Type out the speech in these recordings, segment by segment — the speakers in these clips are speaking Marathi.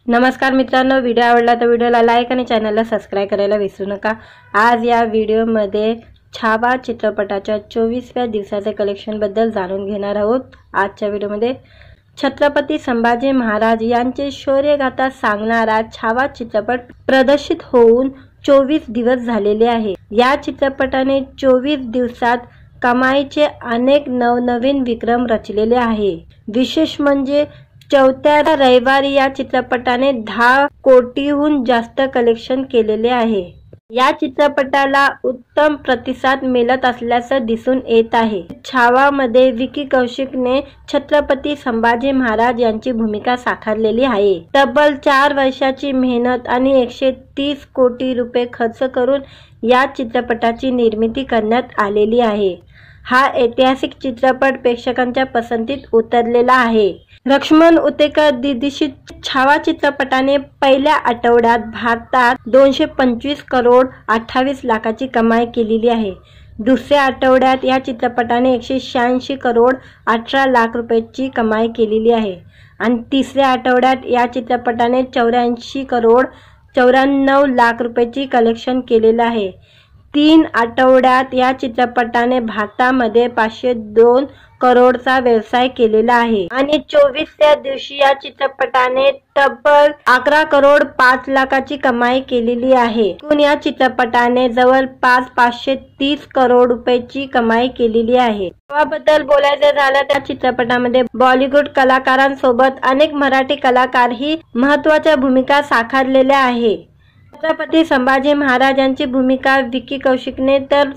नमस्कार मित्रांनो, व्हिडिओ आवडला तर व्हिडिओला लाईक आणि चॅनलला सबस्क्राइब करायला विसरू नका। आज या व्हिडिओमध्ये छावा चित्रपटाच्या 24व्या दिवसाचे कलेक्शन बद्दल जाणून घेणार आहोत। आजच्या व्हिडिओमध्ये छत्रपती संभाजी महाराज यांचे शौर्यगाथा सांगणारा छावा चित्रपट प्रदर्शित होऊन 24 दिवस झालेले आहे। या चित्रपटाने 24 दिवसात कमाईचे अनेक नवनवीन विक्रम रचलेले आहे। विशेष म्हणजे चौथ्या रविवारी या चित्रपटाने 10 कोटीहून जास्त कलेक्शन केलेले आहे। या चित्रपटाला उत्तम प्रतिसाद मिळत असल्याचं दिसून येत आहे। छावामध्ये विकी कौशिकने छत्रपती संभाजी महाराज यांची भूमिका साकारलेली आहे। तब्बल 4 वर्षाची मेहनत आणि 130 कोटी रुपये खर्च करून या चित्रपटाची निर्मिती करण्यात आलेली आहे। हा ऐतिहासिक चित्रपट प्रेक्षकांच्या पसंतीत उतरलेला आहे। लक्ष्मण उतेकर दिग्दर्शित छावा चित्रपटाने पहिल्या आठवड्यात भारतात 225 करोड 28 लाखाची कमाई केलेली आहे। दुसऱ्या आठवड्यात या चित्रपटाने 186 करोड 18 लाख रुपयाची कमाई केलेली आहे आणि तिसऱ्या आठवड्यात या चित्रपटाने 84 करोड 94 लाख रुपयाची कलेक्शन केलेले आहे। 3 आठवड्यात या चित्रपटाने भारतामध्ये 502 करोडचा व्यवसाय केलेला आहे आणि 24व्या दिवशी या चित्रपटाने तब्बल 11 करोड 5 लाखाची कमाई केलेली आहे। एकूण या चित्रपटाने जवळपास 530 करोड रुपयाची कमाई केलेली आहे। याबद्दल बोलायचं झालं तर चित्रपटामध्ये बॉलिवूड कलाकारांसोबत अनेक मराठी कलाकारही महत्त्वाच्या भूमिका साकारलेल्या आहे। छत्रपती संभाजी महाराजांची भूमिका विकी कौशिकने तर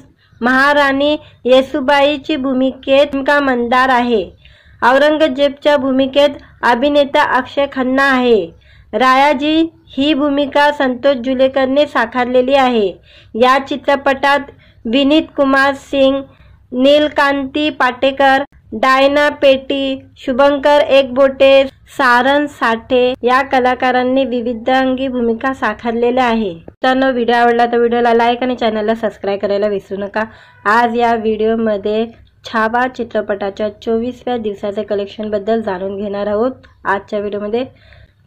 महाराणी येसुबाईची भूमिकेत मंदार आहे। औरंगजेबच्या भूमिकेत अभिनेता अक्षय खन्ना आहे। रायाजी ही भूमिका संतोष जुलेकरने साकारलेली आहे। या चित्रपटात विनीत कुमार सिंग, नीलकांती पाटेकर, डायना पेटी, शुभंकर एकबोटे, सारंग साठे या कलाकारांनी विविधांगी भूमिका साकारलेल्या आहे। तर व्हिडिओ आवडला तर व्हिडिओला लाईक आणि चॅनलला सबस्क्राइब करायला विसरू नका। आज या व्हिडिओमध्ये छावा चित्रपटाच्या 24व्या दिवसाचे कलेक्शन बद्दल जाणून घेणार आहोत। आजच्या व्हिडिओमध्ये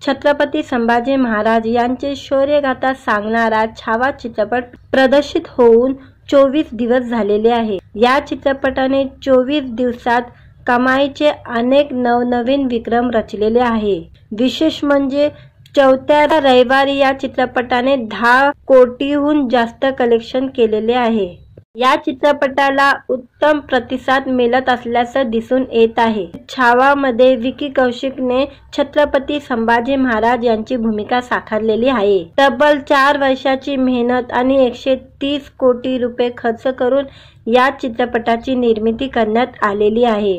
छत्रपती संभाजी महाराज यांचे शौर्यगाथा सांगणारा छावा चित्रपट प्रदर्शित होऊन 24 दिवस झालेले आहे। या चित्रपटाने 24 दिवसात कमाईचे अनेक नवनवीन विक्रम रचलेले आहे। विशेष म्हणजे चौथ्या रविवारी या चित्रपटाने 10 कोटीहून जास्त कलेक्शन केलेले आहे। या चित्रपटाला उत्तम प्रतिसाद मिळत असल्याचं दिसून येत आहे। छावामध्ये विकी कौशिकने छत्रपती संभाजी महाराज यांची भूमिका साकारलेली आहे। तब्बल 4 वर्षाची मेहनत आणि 130 कोटी रुपये खर्च करून या चित्रपटाची निर्मिती करण्यात आलेली आहे।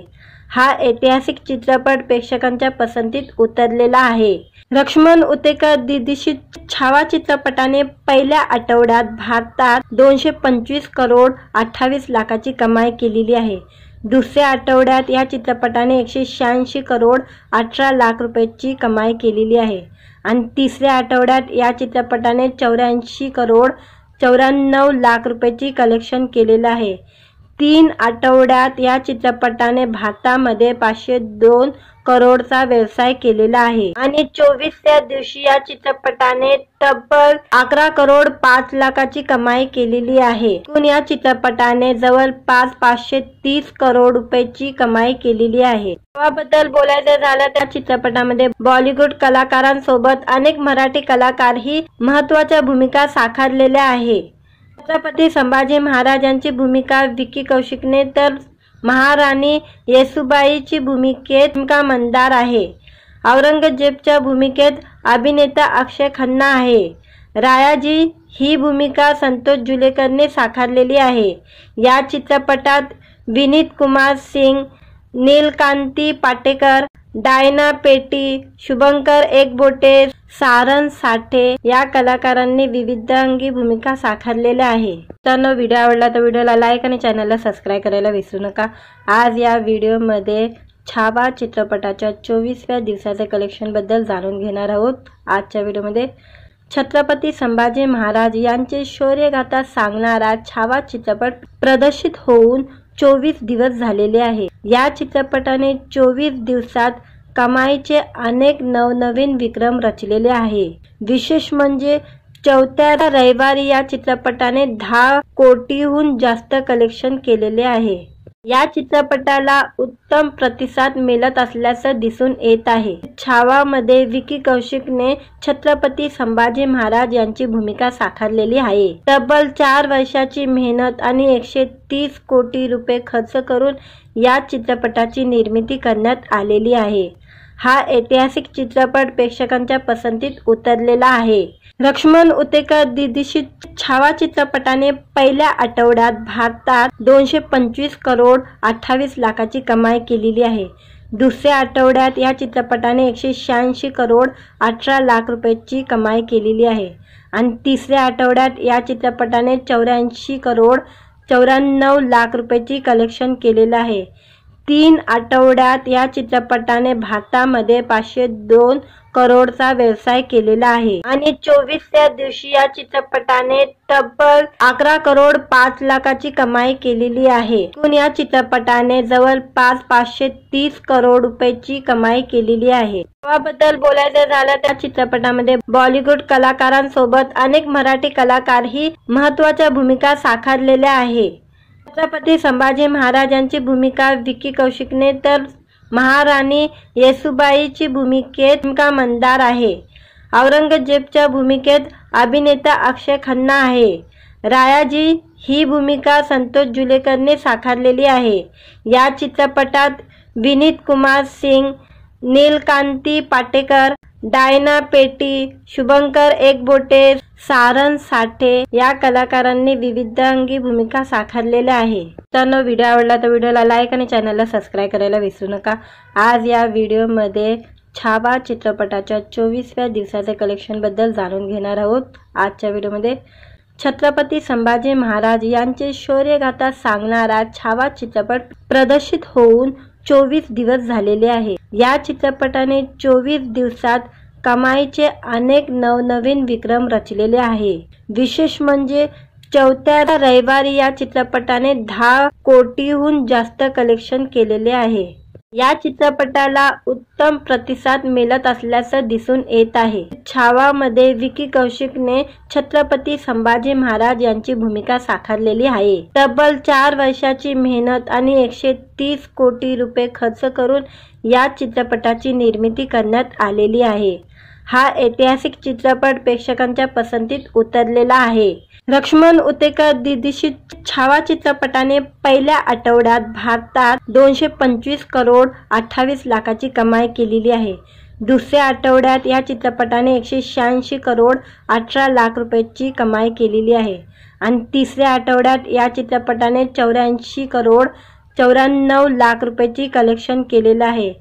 हा ऐतिहासिक चित्रपट प्रेक्षकांच्या पसंतीत उतरलेला आहे। लक्ष्मण उतेकर दिग्दर्शित छावा चित्रपटाने पहिल्या आठवड्यात भारतात 225 करोड 28 लाखाची कमाई केलेली आहे। दुसऱ्या आठवड्यात या चित्रपटाने 186 करोड 18 लाख रुपयाची कमाई केलेली आहे आणि तिसऱ्या आठवड्यात या चित्रपटाने 84 करोड 94 लाख रुपयाची कलेक्शन केलेले आहे। 3 आठवड्यात या चित्रपटाने भारतामध्ये 502 करोडचा व्यवसाय केलेला आहे आणि 24व्या दिवशी या चित्रपटाने तब्बल 11 करोड 5 लाखाची कमाई केलेली आहे। एकूण या चित्रपटाने जवळपास 530 करोड रुपयाची कमाई केलेली आहे। याबद्दल बोलायचं झालं तर चित्रपटामध्ये बॉलिवूड कलाकारांसोबत अनेक मराठी कलाकारही महत्त्वाच्या भूमिका साकारलेल्या आहे। छत्रपती संभाजी महाराजांची भूमिका विकी कौशिकने तर महाराणी येसुबाईची भूमिकेत मंदार आहे। औरंगजेबच्या भूमिकेत अभिनेता अक्षय खन्ना आहे। रायाजी ही भूमिका संतोष जुलेकरने साकारलेली आहे। या चित्रपटात विनीत कुमार सिंग, नीलकांती पाटेकर, डायना पेटी, शुभंकर एकबोटे, सारंग साठे या कलाकारांनी विविधांगी भूमिका साकारलेल्या आहे। तर व्हिडिओ आवडला तर व्हिडिओला लाईक आणि चॅनलला सबस्क्राइब करायला विसरू नका। आज या व्हिडिओमध्ये छावा चित्रपटाच्या 24व्या दिवसाचे कलेक्शन बद्दल जाणून घेणार आहोत। आजच्या व्हिडिओमध्ये छत्रपती संभाजी महाराज यांचे शौर्यगाथा सांगणारा छावा चित्रपट प्रदर्शित होऊन 24 दिवस झालेले आहे। या चित्रपटाने 24 दिवसात कमाईचे अनेक नवनवीन विक्रम रचलेले आहे। विशेष म्हणजे चौथ्या रविवारी या चित्रपटाने 10 कोटीहून जास्त कलेक्शन केलेले आहे। या चित्रपटाला उत्तम प्रतिसाद मिळत असल्याचं दिसून येत आहे। छावा मध्ये विकी कौशिकने छत्रपती संभाजी महाराज यांची भूमिका साकारलेली आहे। तब्बल 4 वर्षाची मेहनत आणि 130 कोटी रुपये खर्च करून या चित्रपटाची निर्मिती करण्यात आलेली आहे। हा ऐतिहासिक चित्रपट प्रेक्षकांच्या पसंतीत उतरलेला आहे। लक्ष्मण उतेकर दिग्दर्शित छावा चित्रपटाने पहिल्या आठवड्यात भारतात 225 करोड 28 लाखाची कमाई केलेली आहे। दुसऱ्या आठवड्यात या चित्रपटाने 186 करोड 18 लाख रुपयाची कमाई केलेली आहे आणि तिसऱ्या आठवड्यात या चित्रपटाने 84 करोड 94 लाख रुपयाची कलेक्शन केलेलं आहे। 3 आठवड्यात या चित्रपटाने भारतामध्ये 502 करोडचा व्यवसाय केलेला आहे आणि 24व्या दिवशी या चित्रपटाने तब्बल 11 करोड 5 लाखाची कमाई केलेली आहे। एकूण या चित्रपटाने जवळपास 530 करोड रुपयाची कमाई केलेली आहे। याबद्दल बोलायचं झालं त्या चित्रपटामध्ये बॉलिवूड कलाकारांसोबत अनेक मराठी कलाकारही महत्त्वाच्या भूमिका साकारलेल्या आहे। छत्रपती संभाजी महाराजांची भूमिका विकी कौशिकने तर महाराणी येसुबाईची भूमिकेत मंदार आहे। औरंगजेबच्या भूमिकेत अभिनेता अक्षय खन्ना आहे। रायाजी ही भूमिका संतोष जुलेकरने साकारलेली आहे। या चित्रपटात विनीत कुमार सिंग, नीलकांती पाटेकर, डायना पेटी, शुभंकर एकबोटे, सारंग साठे या कलाकारांनी विविधांगी भूमिका साकारलेल्या आहे। तर व्हिडिओ आवडला तर व्हिडिओला लाईक आणि चॅनलला सबस्क्राईब करायला विसरू नका। आज या व्हिडिओमध्ये छावा चित्रपटाच्या 24व्या दिवसाच्या कलेक्शन बद्दल जाणून घेणार आहोत। आजच्या व्हिडिओमध्ये छत्रपती संभाजी महाराज यांचे शौर्यगाथा सांगणारा छावा चित्रपट प्रदर्शित होऊन 24 दिवस झालेले आहे। या चित्रपटाने 24 दिवसात कमाईचे अनेक नवनवीन विक्रम रचलेले आहे। विशेष म्हणजे चौथ्या रविवारी या चित्रपटाने 10 कोटीहून जास्त कलेक्शन केलेले आहे। या चित्रपटाला उत्तम प्रतिसाद मिळत असल्याचं दिसून येत आहे। छावा मध्ये विकी कौशिकने छत्रपती संभाजी महाराज यांची भूमिका साकारलेली आहे। तब्बल 4 वर्षाची मेहनत आणि 130 कोटी रुपये खर्च करून या चित्रपटाची निर्मिती करण्यात आलेली आहे। हा ऐतिहासिक चित्रपट प्रेक्षकांच्या पसंतीत उतरलेला आहे। लक्ष्मण उतेकर दिग्दर्शित छावा चित्रपटाने पहिल्या आठवड्यात भारतात 225 करोड 28 लाखाची कमाई केलेली आहे। दुसऱ्या आठवड्यात या चित्रपटाने 186 करोड 18 लाख रुपयाची कमाई केलेली आहे आणि तिसऱ्या आठवड्यात या चित्रपटाने 84 करोड 94 लाख रुपयाची कलेक्शन केलेलं आहे।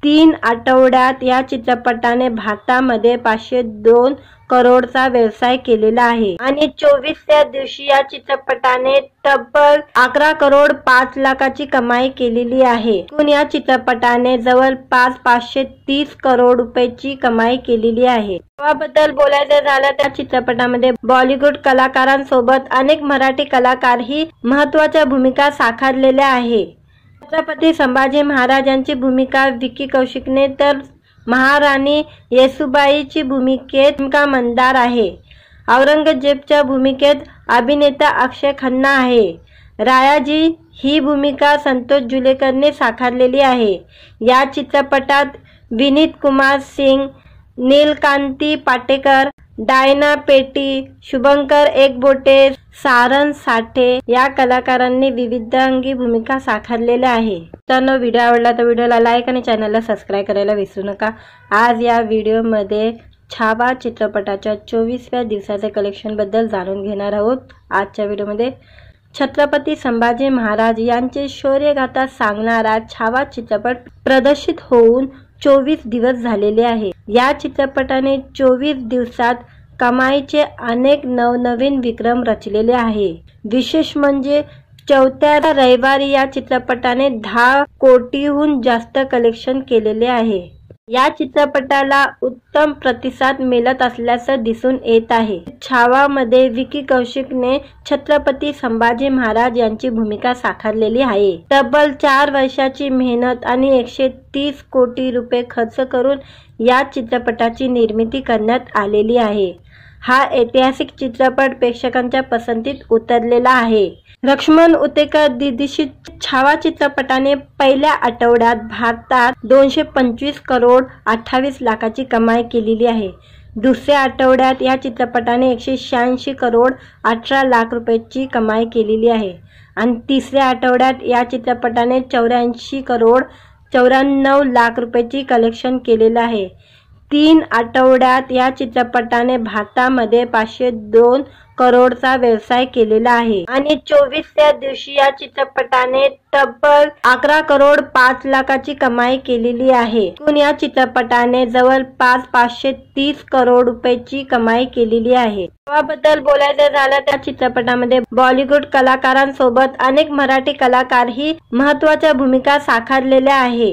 3 आठवड्यात या चित्रपटाने भारतामध्ये 502 करोडचा व्यवसाय केलेला आहे आणि 24व्या दिवशी या चित्रपटाने तब्बल 11 करोड 5 लाखाची कमाई केलेली आहे। एकूण या चित्रपटाने जवळपास 530 करोड रुपयाची कमाई केलेली आहे। याबद्दल बोलायचं झालं त्या चित्रपटामध्ये बॉलिवूड कलाकारांसोबत अनेक मराठी कलाकारही महत्त्वाच्या भूमिका साकारलेल्या आहे। छत्रपती संभाजी महाराजांची भूमिका विकी कौशिकने तर महाराणी येसुबाईची भूमिकेत मंदार आहे। औरंगजेबच्या भूमिकेत अभिनेता अक्षय खन्ना आहे। रायाजी ही भूमिका संतोष जुलेकरने साकारलेली आहे। या चित्रपटात विनीत कुमार सिंग, नीलकांती पाटेकर, डायना पेटी, शुभंकर एकबोटे, सारंग साठे या कलाकारांनी विविधांगी भूमिका साकारलेल्या आहे। तर व्हिडिओ आवडला तर व्हिडिओला लाईक आणि चॅनलला सबस्क्राईब करायला विसरू नका। आज या व्हिडिओमध्ये छावा चित्रपटाच्या 24व्या दिवसाच्या कलेक्शन बद्दल जाणून घेणार आहोत। आजच्या व्हिडिओमध्ये छत्रपती संभाजी महाराज यांचे शौर्यगाथा सांगणारा छावा चित्रपट प्रदर्शित होऊन 24 दिवस झालेले आहे। या चित्रपटाने 24 दिवसात कमाईचे अनेक नवनवीन विक्रम रचलेले आहे। विशेष म्हणजे चौथ्या रविवारी या चित्रपटाने 10 कोटीहून जास्त कलेक्शन केलेले आहे। या चित्रपटाला उत्तम प्रतिसाद मिळत असल्याचं दिसून येत आहे। छावा मध्ये विकी कौशिकने छत्रपती संभाजी महाराज यांची भूमिका साकारलेली आहे। तब्बल 4 वर्षाची मेहनत आणि 130 कोटी रुपये खर्च करून या चित्रपटाची निर्मिती करण्यात आलेली आहे। हा ऐतिहासिक चित्रपट प्रेक्षकांच्या पसंतीत उतरलेला आहे। लक्ष्मण उतेकर दिग्दर्शित छावा चित्रपटाने पहिल्या आठवड्यात भारतात 225 करोड 28 लाखाची कमाई केलेली आहे। दुसऱ्या आठवड्यात या चित्रपटाने 186 करोड 18 लाख रुपयाची कमाई केलेली आहे आणि तिसऱ्या आठवड्यात या चित्रपटाने 84 करोड 94 लाख रुपयाची कलेक्शन केलेलं आहे। 3 आठवड्यात या चित्रपटाने भारतामध्ये 502 करोडचा व्यवसाय केलेला आहे आणि 24व्या दिवशी या चित्रपटाने तब्बल 11 करोड 5 लाखाची कमाई केलेली आहे। एकूण या चित्रपटाने जवळपास 530 करोड रुपयाची कमाई केलेली आहे। याबद्दल बोलायचं झालं तर चित्रपटामध्ये बॉलिवूड कलाकारांसोबत अनेक मराठी कलाकारही महत्त्वाच्या भूमिका साकारलेल्या आहे।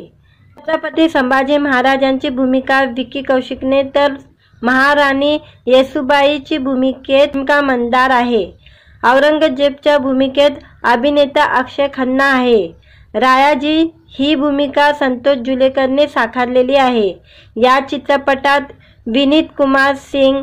छत्रपती संभाजी महाराजांची भूमिका विकी कौशिकने तर महाराणी येसूबाईची भूमिकेत मंदार आहे। औरंगजेबच्या भूमिकेत अभिनेता अक्षय खन्ना आहे। रायाजी ही भूमिका संतोष जुलेकरने साकारलेली आहे। या चित्रपटात विनीत कुमार सिंग,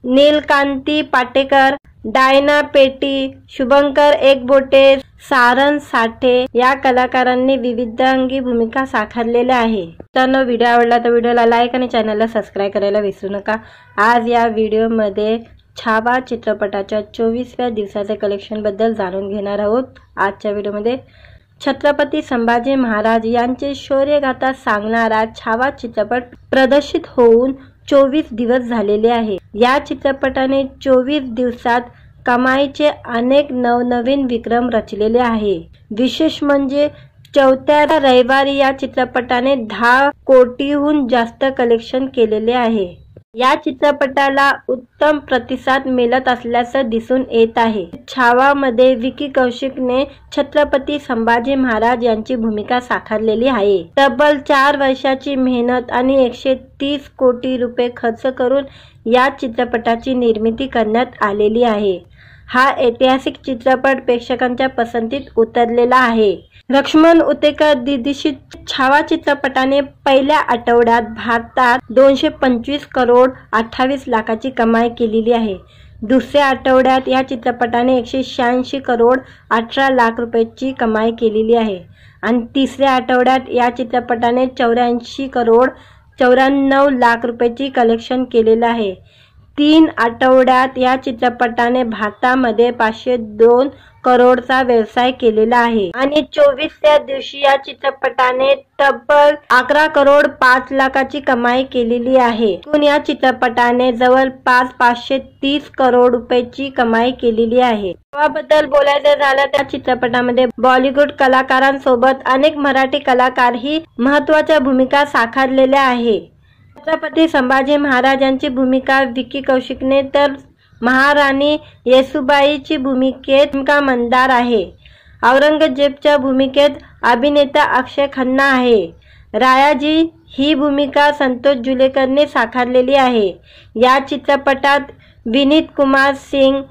नीलकांती पाटेकर, डायना पेटी, शुभंकर एकबोटे, सारंग साठे या कलाकारांनी विविधांगी भूमिका साकारलेल्या आहे। तर व्हिडिओ आवडला तर व्हिडिओला लाईक आणि चॅनलला सबस्क्राइब करायला विसरू नका। आज या व्हिडिओमध्ये छावा चित्रपटाच्या 24व्या दिवसाचे कलेक्शन बद्दल जाणून घेणार आहोत। आजच्या व्हिडिओमध्ये छत्रपती संभाजी महाराज यांचे शौर्यगाथा सांगणारा छावा चित्रपट प्रदर्शित होऊन 24 दिवस झालेले आहे। या चित्रपटाने 24 दिवसात कमाईचे अनेक नवनवीन विक्रम रचलेले आहे। विशेष म्हणजे चौथ्या रविवारी या चित्रपटाने 10 कोटीहून जास्त कलेक्शन केलेले आहे। या चित्रपटाला उत्तम प्रतिसाद मिळत असल्याचं दिसून येत आहे। छावा मध्ये विकी कौशिकने छत्रपती संभाजी महाराज यांची भूमिका साकारलेली आहे। तब्बल 4 वर्षाची मेहनत आणि 130 कोटी रुपये खर्च करून या चित्रपटाची निर्मिती करण्यात आलेली आहे। हा ऐतिहासिक चित्रपट प्रेक्षकांच्या पसंतीत उतरलेला आहे। लक्ष्मण उतेकर दिग्दर्शित छावा चित्रपटाने पहिल्या आठवड्यात भारतात 225 करोड 28 लाखाची कमाई केलेली आहे। दुसऱ्या आठवड्यात या चित्रपटाने 186 करोड 18 लाख रुपयाची कमाई केलेली आहे आणि तिसऱ्या आठवड्यात या चित्रपटाने 84 करोड 94 लाख रुपयाची कलेक्शन केलेलं आहे। 3 आठवड्यात या चित्रपटाने भारतामध्ये 502 करोडचा व्यवसाय केलेला आहे आणि 24व्या दिवशी या चित्रपटाने तब्बल 11 करोड 5 लाखाची कमाई केलेली आहे। एकूण या चित्रपटाने जवळपास 530 करोड रुपयाची कमाई केलेली आहे। याबद्दल बोलायचं झालं तर चित्रपटामध्ये बॉलिवूड कलाकारांसोबत अनेक मराठी कलाकारही महत्त्वाच्या भूमिका साकारलेल्या आहे। छत्रपती संभाजी महाराजांची भूमिका विकी कौशिकने तर महाराणी येसूबाईची भूमिकेत मंदार आहे। औरंगजेबच्या भूमिकेत अभिनेता अक्षय खन्ना आहे। रायाजी ही भूमिका संतोष जुलेकरने साकारलेली आहे। या चित्रपटात विनीत कुमार सिंग,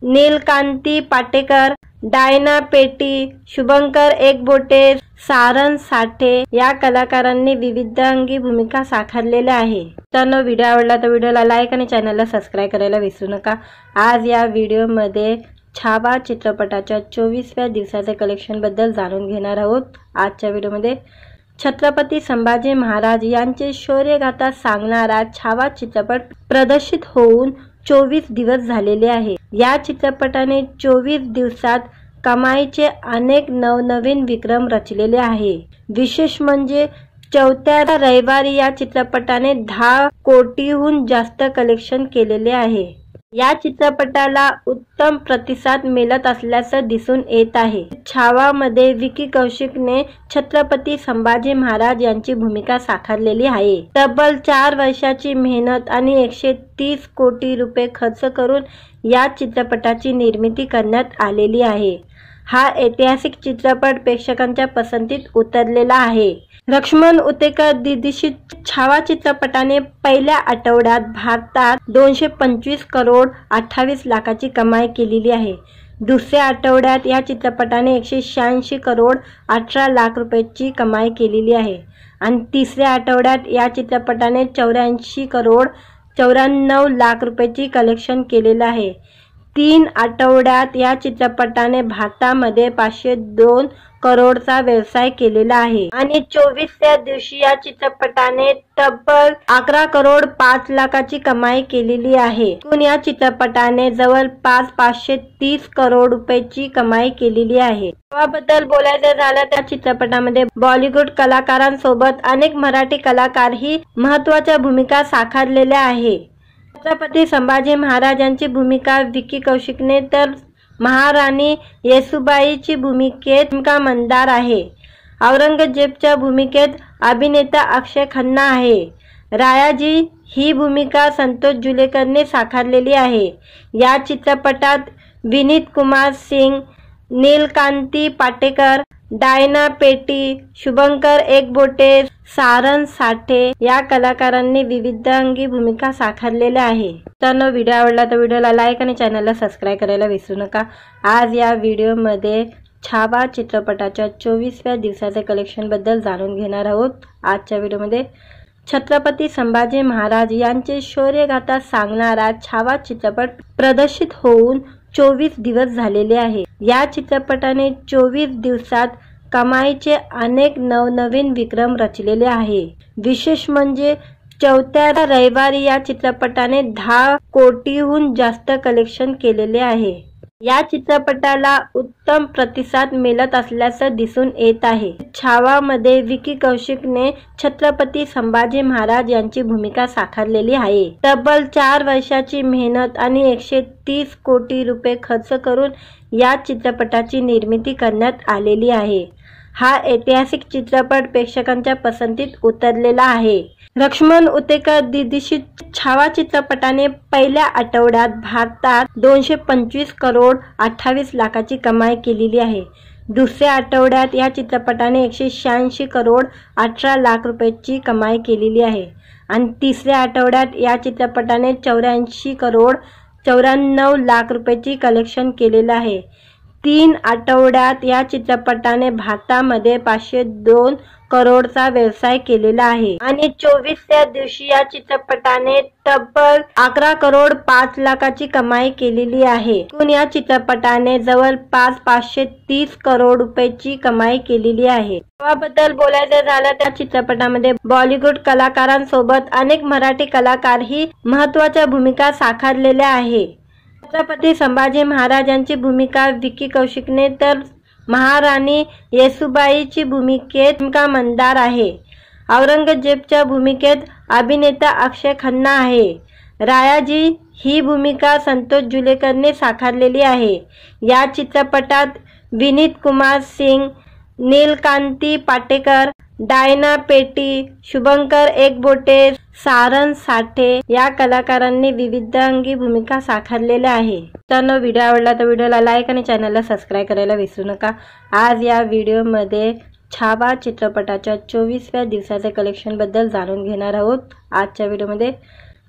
नीलकांती पाटेकर, डायना पेटी, शुभंकर एकबोटे, सारंग साठे या कलाकारांनी विविधांगी भूमिका साकारलेल्या आहे। तर व्हिडिओ आवडला तर व्हिडिओला लाईक आणि चॅनलला सबस्क्राइब करायला विसरू नका। आज या व्हिडिओमध्ये छावा चित्रपटाच्या 24व्या दिवसाचे कलेक्शन बद्दल जाणून घेणार आहोत। आजच्या व्हिडिओमध्ये छत्रपती संभाजी महाराज यांचे शौर्यगाथा सांगणारा छावा चित्रपट प्रदर्शित होऊन 24 दिवस झालेले आहे। या चित्रपटाने 24 दिवसात कमाईचे अनेक नवनवीन विक्रम रचलेले आहे। विशेष म्हणजे चौथ्या रविवारी या चित्रपटाने 10 कोटीहून जास्त कलेक्शन केलेले आहे। या चित्रपटाला उत्तम प्रतिसाद मिळत असल्याचं दिसून येत आहे। छावा मध्ये विकी कौशिकने छत्रपती संभाजी महाराज यांची भूमिका साकारलेली आहे। तब्बल 4 वर्षाची मेहनत आणि 130 कोटी रुपये खर्च करून या चित्रपटाची निर्मिती करण्यात आलेली आहे। हा ऐतिहासिक चित्रपट प्रेक्षकांच्या पसंतीत उतरलेला आहे। लक्ष्मण उतेकर दिग्दर्शित छावा चित्रपटाने पहिल्या आठवड्यात भारतात 225 करोड 28 लाखाची कमाई केलेली आहे। दुसऱ्या आठवड्यात या चित्रपटाने 186 करोड 18 लाख रुपयाची कमाई केलेली आहे आणि तिसऱ्या आठवड्यात या चित्रपटाने 84 करोड 94 लाख रुपयाची कलेक्शन केलेलं आहे। 3 आठवड्यात या चित्रपटाने भारतामध्ये 502 करोडचा व्यवसाय केलेला आहे आणि 24व्या दिवशी या चित्रपटाने तब्बल 11 करोड 5 लाखाची कमाई केलेली आहे। एकूण या चित्रपटाने जवळपास 530 करोड रुपयाची कमाई केलेली आहे। याबद्दल बोलायचं झालं तर चित्रपटामध्ये बॉलिवूड कलाकारांसोबत अनेक मराठी कलाकारही महत्त्वाच्या भूमिका साकारलेल्या आहे। छत्रपती संभाजी महाराजांची भूमिका विकी कौशिकने तर महाराणी येसुबाईची भूमिकेत मंदार आहे। औरंगजेबच्या भूमिकेत अभिनेता अक्षय खन्ना आहे। रायाजी ही भूमिका संतोष जुलेकरने साकारलेली आहे। या चित्रपटात विनीत कुमार सिंग, नीलकांती पाटेकर, डायना पेटी, शुभंकर एकबोटे, सारंग साठे या कलाकारांनी विविधांगी भूमिका साकारलेल्या आहे। तर व्हिडिओ आवडला तर व्हिडिओला लाईक आणि चॅनलला सबस्क्राईब करायला विसरू नका। आज या व्हिडिओमध्ये छावा चित्रपटाच्या 24व्या दिवसाचे कलेक्शन बद्दल जाणून घेणार आहोत। आजच्या व्हिडिओमध्ये छत्रपती संभाजी महाराज यांचे शौर्यगाथा सांगणारा छावा चित्रपट प्रदर्शित होऊन 24 दिवस झालेले आहे। या चित्रपटाने 24 दिवसात कमाईचे अनेक नवनवीन विक्रम रचलेले आहे। विशेष म्हणजे चौथ्या रविवारी या चित्रपटाने 10 कोटीहून जास्त कलेक्शन केलेले आहे। या चित्रपटाला उत्तम प्रतिसाद मिळत असल्याचं दिसून येत आहे। छावामध्ये विकी कौशिकने छत्रपती संभाजी महाराज यांची भूमिका साकारलेली आहे। तब्बल 4 वर्षाची मेहनत आणि 130 कोटी रुपये खर्च करून या चित्रपटाची निर्मिती करण्यात आलेली आहे। हा ऐतिहासिक चित्रपट प्रेक्षकांच्या पसंतीत उतरलेला आहे। लक्ष्मण उतेकर दिग्दर्शित छावा चित्रपटाने पहिल्या आठवड्यात भारतात 225 करोड 28 लाखाची कमाई केलेली आहे। दुसऱ्या आठवड्यात या चित्रपटाने 186 करोड 18 लाख रुपयाची कमाई केलेली आहे आणि तिसऱ्या आठवड्यात या चित्रपटाने 84 करोड 94 लाख रुपयाची कलेक्शन केलेलं आहे। 3 आठवड्यात या चित्रपटाने भारतामध्ये 502 करोडचा व्यवसाय केलेला आहे आणि 24व्या दिवशी या चित्रपटाने तब्बल 11 करोड 5 लाखाची कमाई केलेली आहे। एकूण या चित्रपटाने जवळपास 530 करोड रुपयाची कमाई केलेली आहे। याबद्दल बोलायचं झालं तर चित्रपटामध्ये बॉलिवूड कलाकारांसोबत अनेक मराठी कलाकारही महत्त्वाच्या भूमिका साकारलेल्या आहे। छत्रपती संभाजी महाराजांची भूमिका विकी कौशिकने तर महाराणी येसुबाईची भूमिकेत मंदार आहे। औरंगजेबच्या भूमिकेत अभिनेता अक्षय खन्ना आहे। रायाजी ही भूमिका संतोष जुलेकरने साकारलेली आहे। या चित्रपटात विनीत कुमार सिंग, नीलकांती पाटेकर, डायना पेटी, शुभंकर एकबोटे, सारंग साठे या कलाकारांनी विविधांगी भूमिका साकारलेल्या आहे। तर व्हिडिओ आवडला तर व्हिडिओला लाईक आणि चॅनलला सबस्क्राईब करायला विसरू नका। आज या व्हिडिओमध्ये छावा चित्रपटाच्या 24व्या दिवसाचे कलेक्शन बद्दल जाणून घेणार आहोत। आजच्या व्हिडिओमध्ये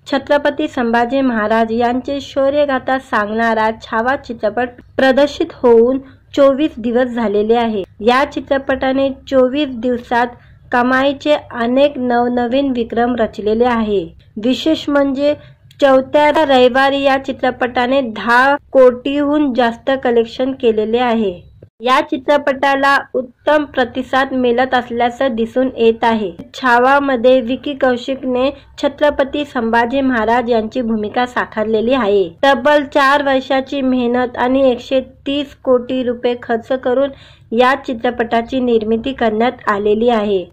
छत्रपती संभाजी महाराज यांचे शौर्यगाथा सांगणारा छावा चित्रपट प्रदर्शित होऊन 24 दिवस झालेले आहे। या चित्रपटाने 24 दिवसात कमाईचे अनेक नवनवीन विक्रम रचलेले आहे। विशेष म्हणजे चौथ्या रविवारी या चित्रपटाने 10 कोटीहून जास्त कलेक्शन केलेले आहे। या चित्रपटाला उत्तम प्रतिसाद मिळत असल्याचं दिसून येत आहे। छावामध्ये विकी कौशिकने छत्रपती संभाजी महाराज यांची भूमिका साकारलेली आहे। तब्बल 4 वर्षाची मेहनत आणि 130 कोटी रुपये खर्च करून या चित्रपटाची निर्मिती करण्यात आलेली आहे।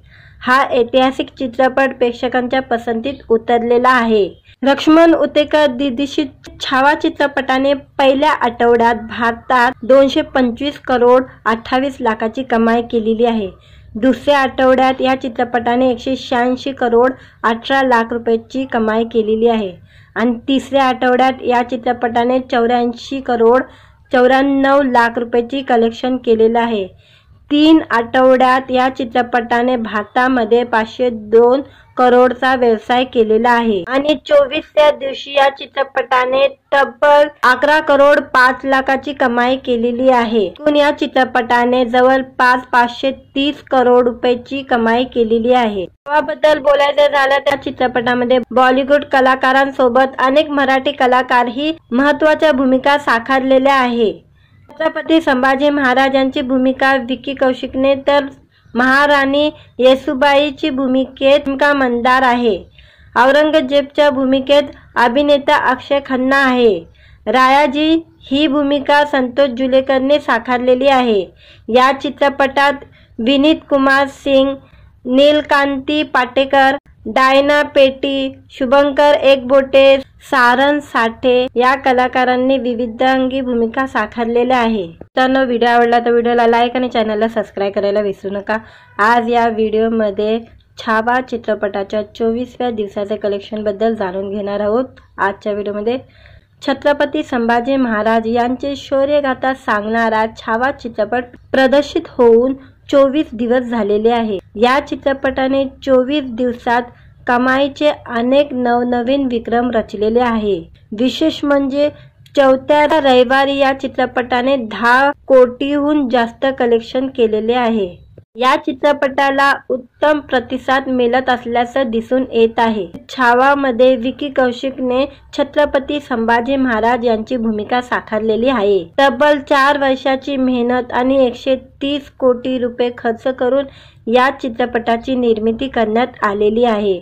हा ऐतिहासिक चित्रपट प्रेक्षकांच्या पसंतीत उतरलेला आहे। लक्ष्मण उतेकर दिग्दर्शित छावा चित्रपटाने पहिल्या आठवड्यात भारतात 225 करोड 28 लाखाची कमाई केलेली आहे। दुसऱ्या आठवड्यात या चित्रपटाने 186 करोड 18 लाख रुपयाची कमाई केलेली आहे आणि तिसऱ्या आठवड्यात या चित्रपटाने 84 करोड 94 लाख रुपयाची कलेक्शन केलेलं आहे। 3 आठवड्यात या चित्रपटाने भारतामध्ये 502 करोडचा व्यवसाय केलेला आहे आणि 24व्या दिवशी या चित्रपटाने तब्बल 11 करोड 5 लाखाची कमाई केलेली आहे. एकूण या चित्रपटाने जवळपास 530 करोड रुपयाची कमाई केलेली आहे. याबद्दल बोलायचं झालं त्या चित्रपटामध्ये बॉलिवूड कलाकारांसोबत अनेक मराठी कलाकारही महत्त्वाच्या भूमिका साकारलेल्या आहे. छत्रपती संभाजी महाराजांची भूमिका विकी कौशिकने तर महाराणी येसूबाईची भूमिकेत मंदार आहे. औरंगजेबच्या भूमिकेत अभिनेता अक्षय खन्ना आहे. रायाजी ही भूमिका संतोष जुलेकरने साकारलेली आहे. या चित्रपटात विनीत कुमार सिंग, नीलकांती पाटेकर, डायना पेटी, शुभंकर एकबोटे, सारंग साठे या कलाकारांनी विविधांगी भूमिका साकारलेल्या आहे. तर व्हिडिओ आवडला तर व्हिडिओला लाईक आणि चॅनलला सबस्क्राईब करायला विसरू नका. आज या व्हिडिओमध्ये छावा चित्रपटाच्या 24व्या दिवसाचे कलेक्शन बद्दल जाणून घेणार आहोत. आजच्या व्हिडिओमध्ये छत्रपती संभाजी महाराज यांचे शौर्यगाथा सांगणारा छावा चित्रपट प्रदर्शित होऊन 24 दिवस झालेले आहे. या चित्रपटाने 24 दिवसात कमाईचे अनेक नवनवीन विक्रम रचलेले आहे. विशेष म्हणजे चौथ्या रविवारी या चित्रपटाने 10 कोटीहून जास्त कलेक्शन केलेले आहे. या चित्रपटाला उत्तम प्रतिसाद मिळत असल्याचं दिसून येत आहे. छावामध्ये विकी कौशिकने छत्रपती संभाजी महाराज यांची भूमिका साकारलेली आहे. तब्बल 4 वर्षाची मेहनत आणि 130 कोटी रुपये खर्च करून या चित्रपटाची निर्मिती करण्यात आलेली आहे.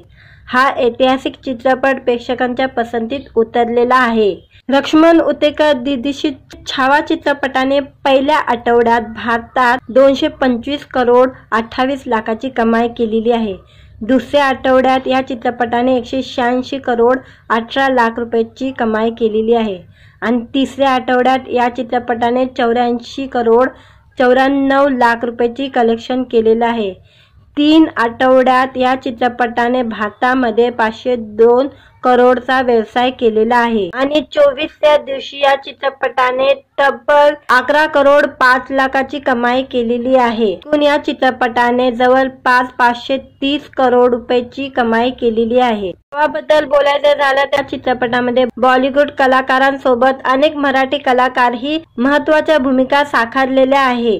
हा ऐतिहासिक चित्रपट प्रेक्षकांच्या पसंतीत उतरलेला आहे. लक्ष्मण उतेकर दिग्दर्शित छावा चित्रपटाने पहिल्या आठवड्यात भारतात 225 करोड 28 लाखाची कमाई केलेली आहे. दुसऱ्या आठवड्यात या चित्रपटाने 186 करोड 18 लाख रुपयाची कमाई केलेली आहे आणि तिसऱ्या आठवड्यात या चित्रपटाने 84 करोड 94 लाख रुपयाची कलेक्शन केलेलं आहे. 3 आठवड्यात या चित्रपटाने भारतामध्ये 502 करोडचा व्यवसाय केलेला आहे आणि 24व्या दिवशी या चित्रपटाने तब्बल 11 करोड 5 लाखाची कमाई केलेली आहे. एकूण या चित्रपटाने जवळपास 530 करोड रुपयाची कमाई केलेली आहे. याबद्दल बोलायचं झालं त्या चित्रपटामध्ये बॉलिवूड कलाकारांसोबत अनेक मराठी कलाकारही महत्त्वाच्या भूमिका साकारलेल्या आहे.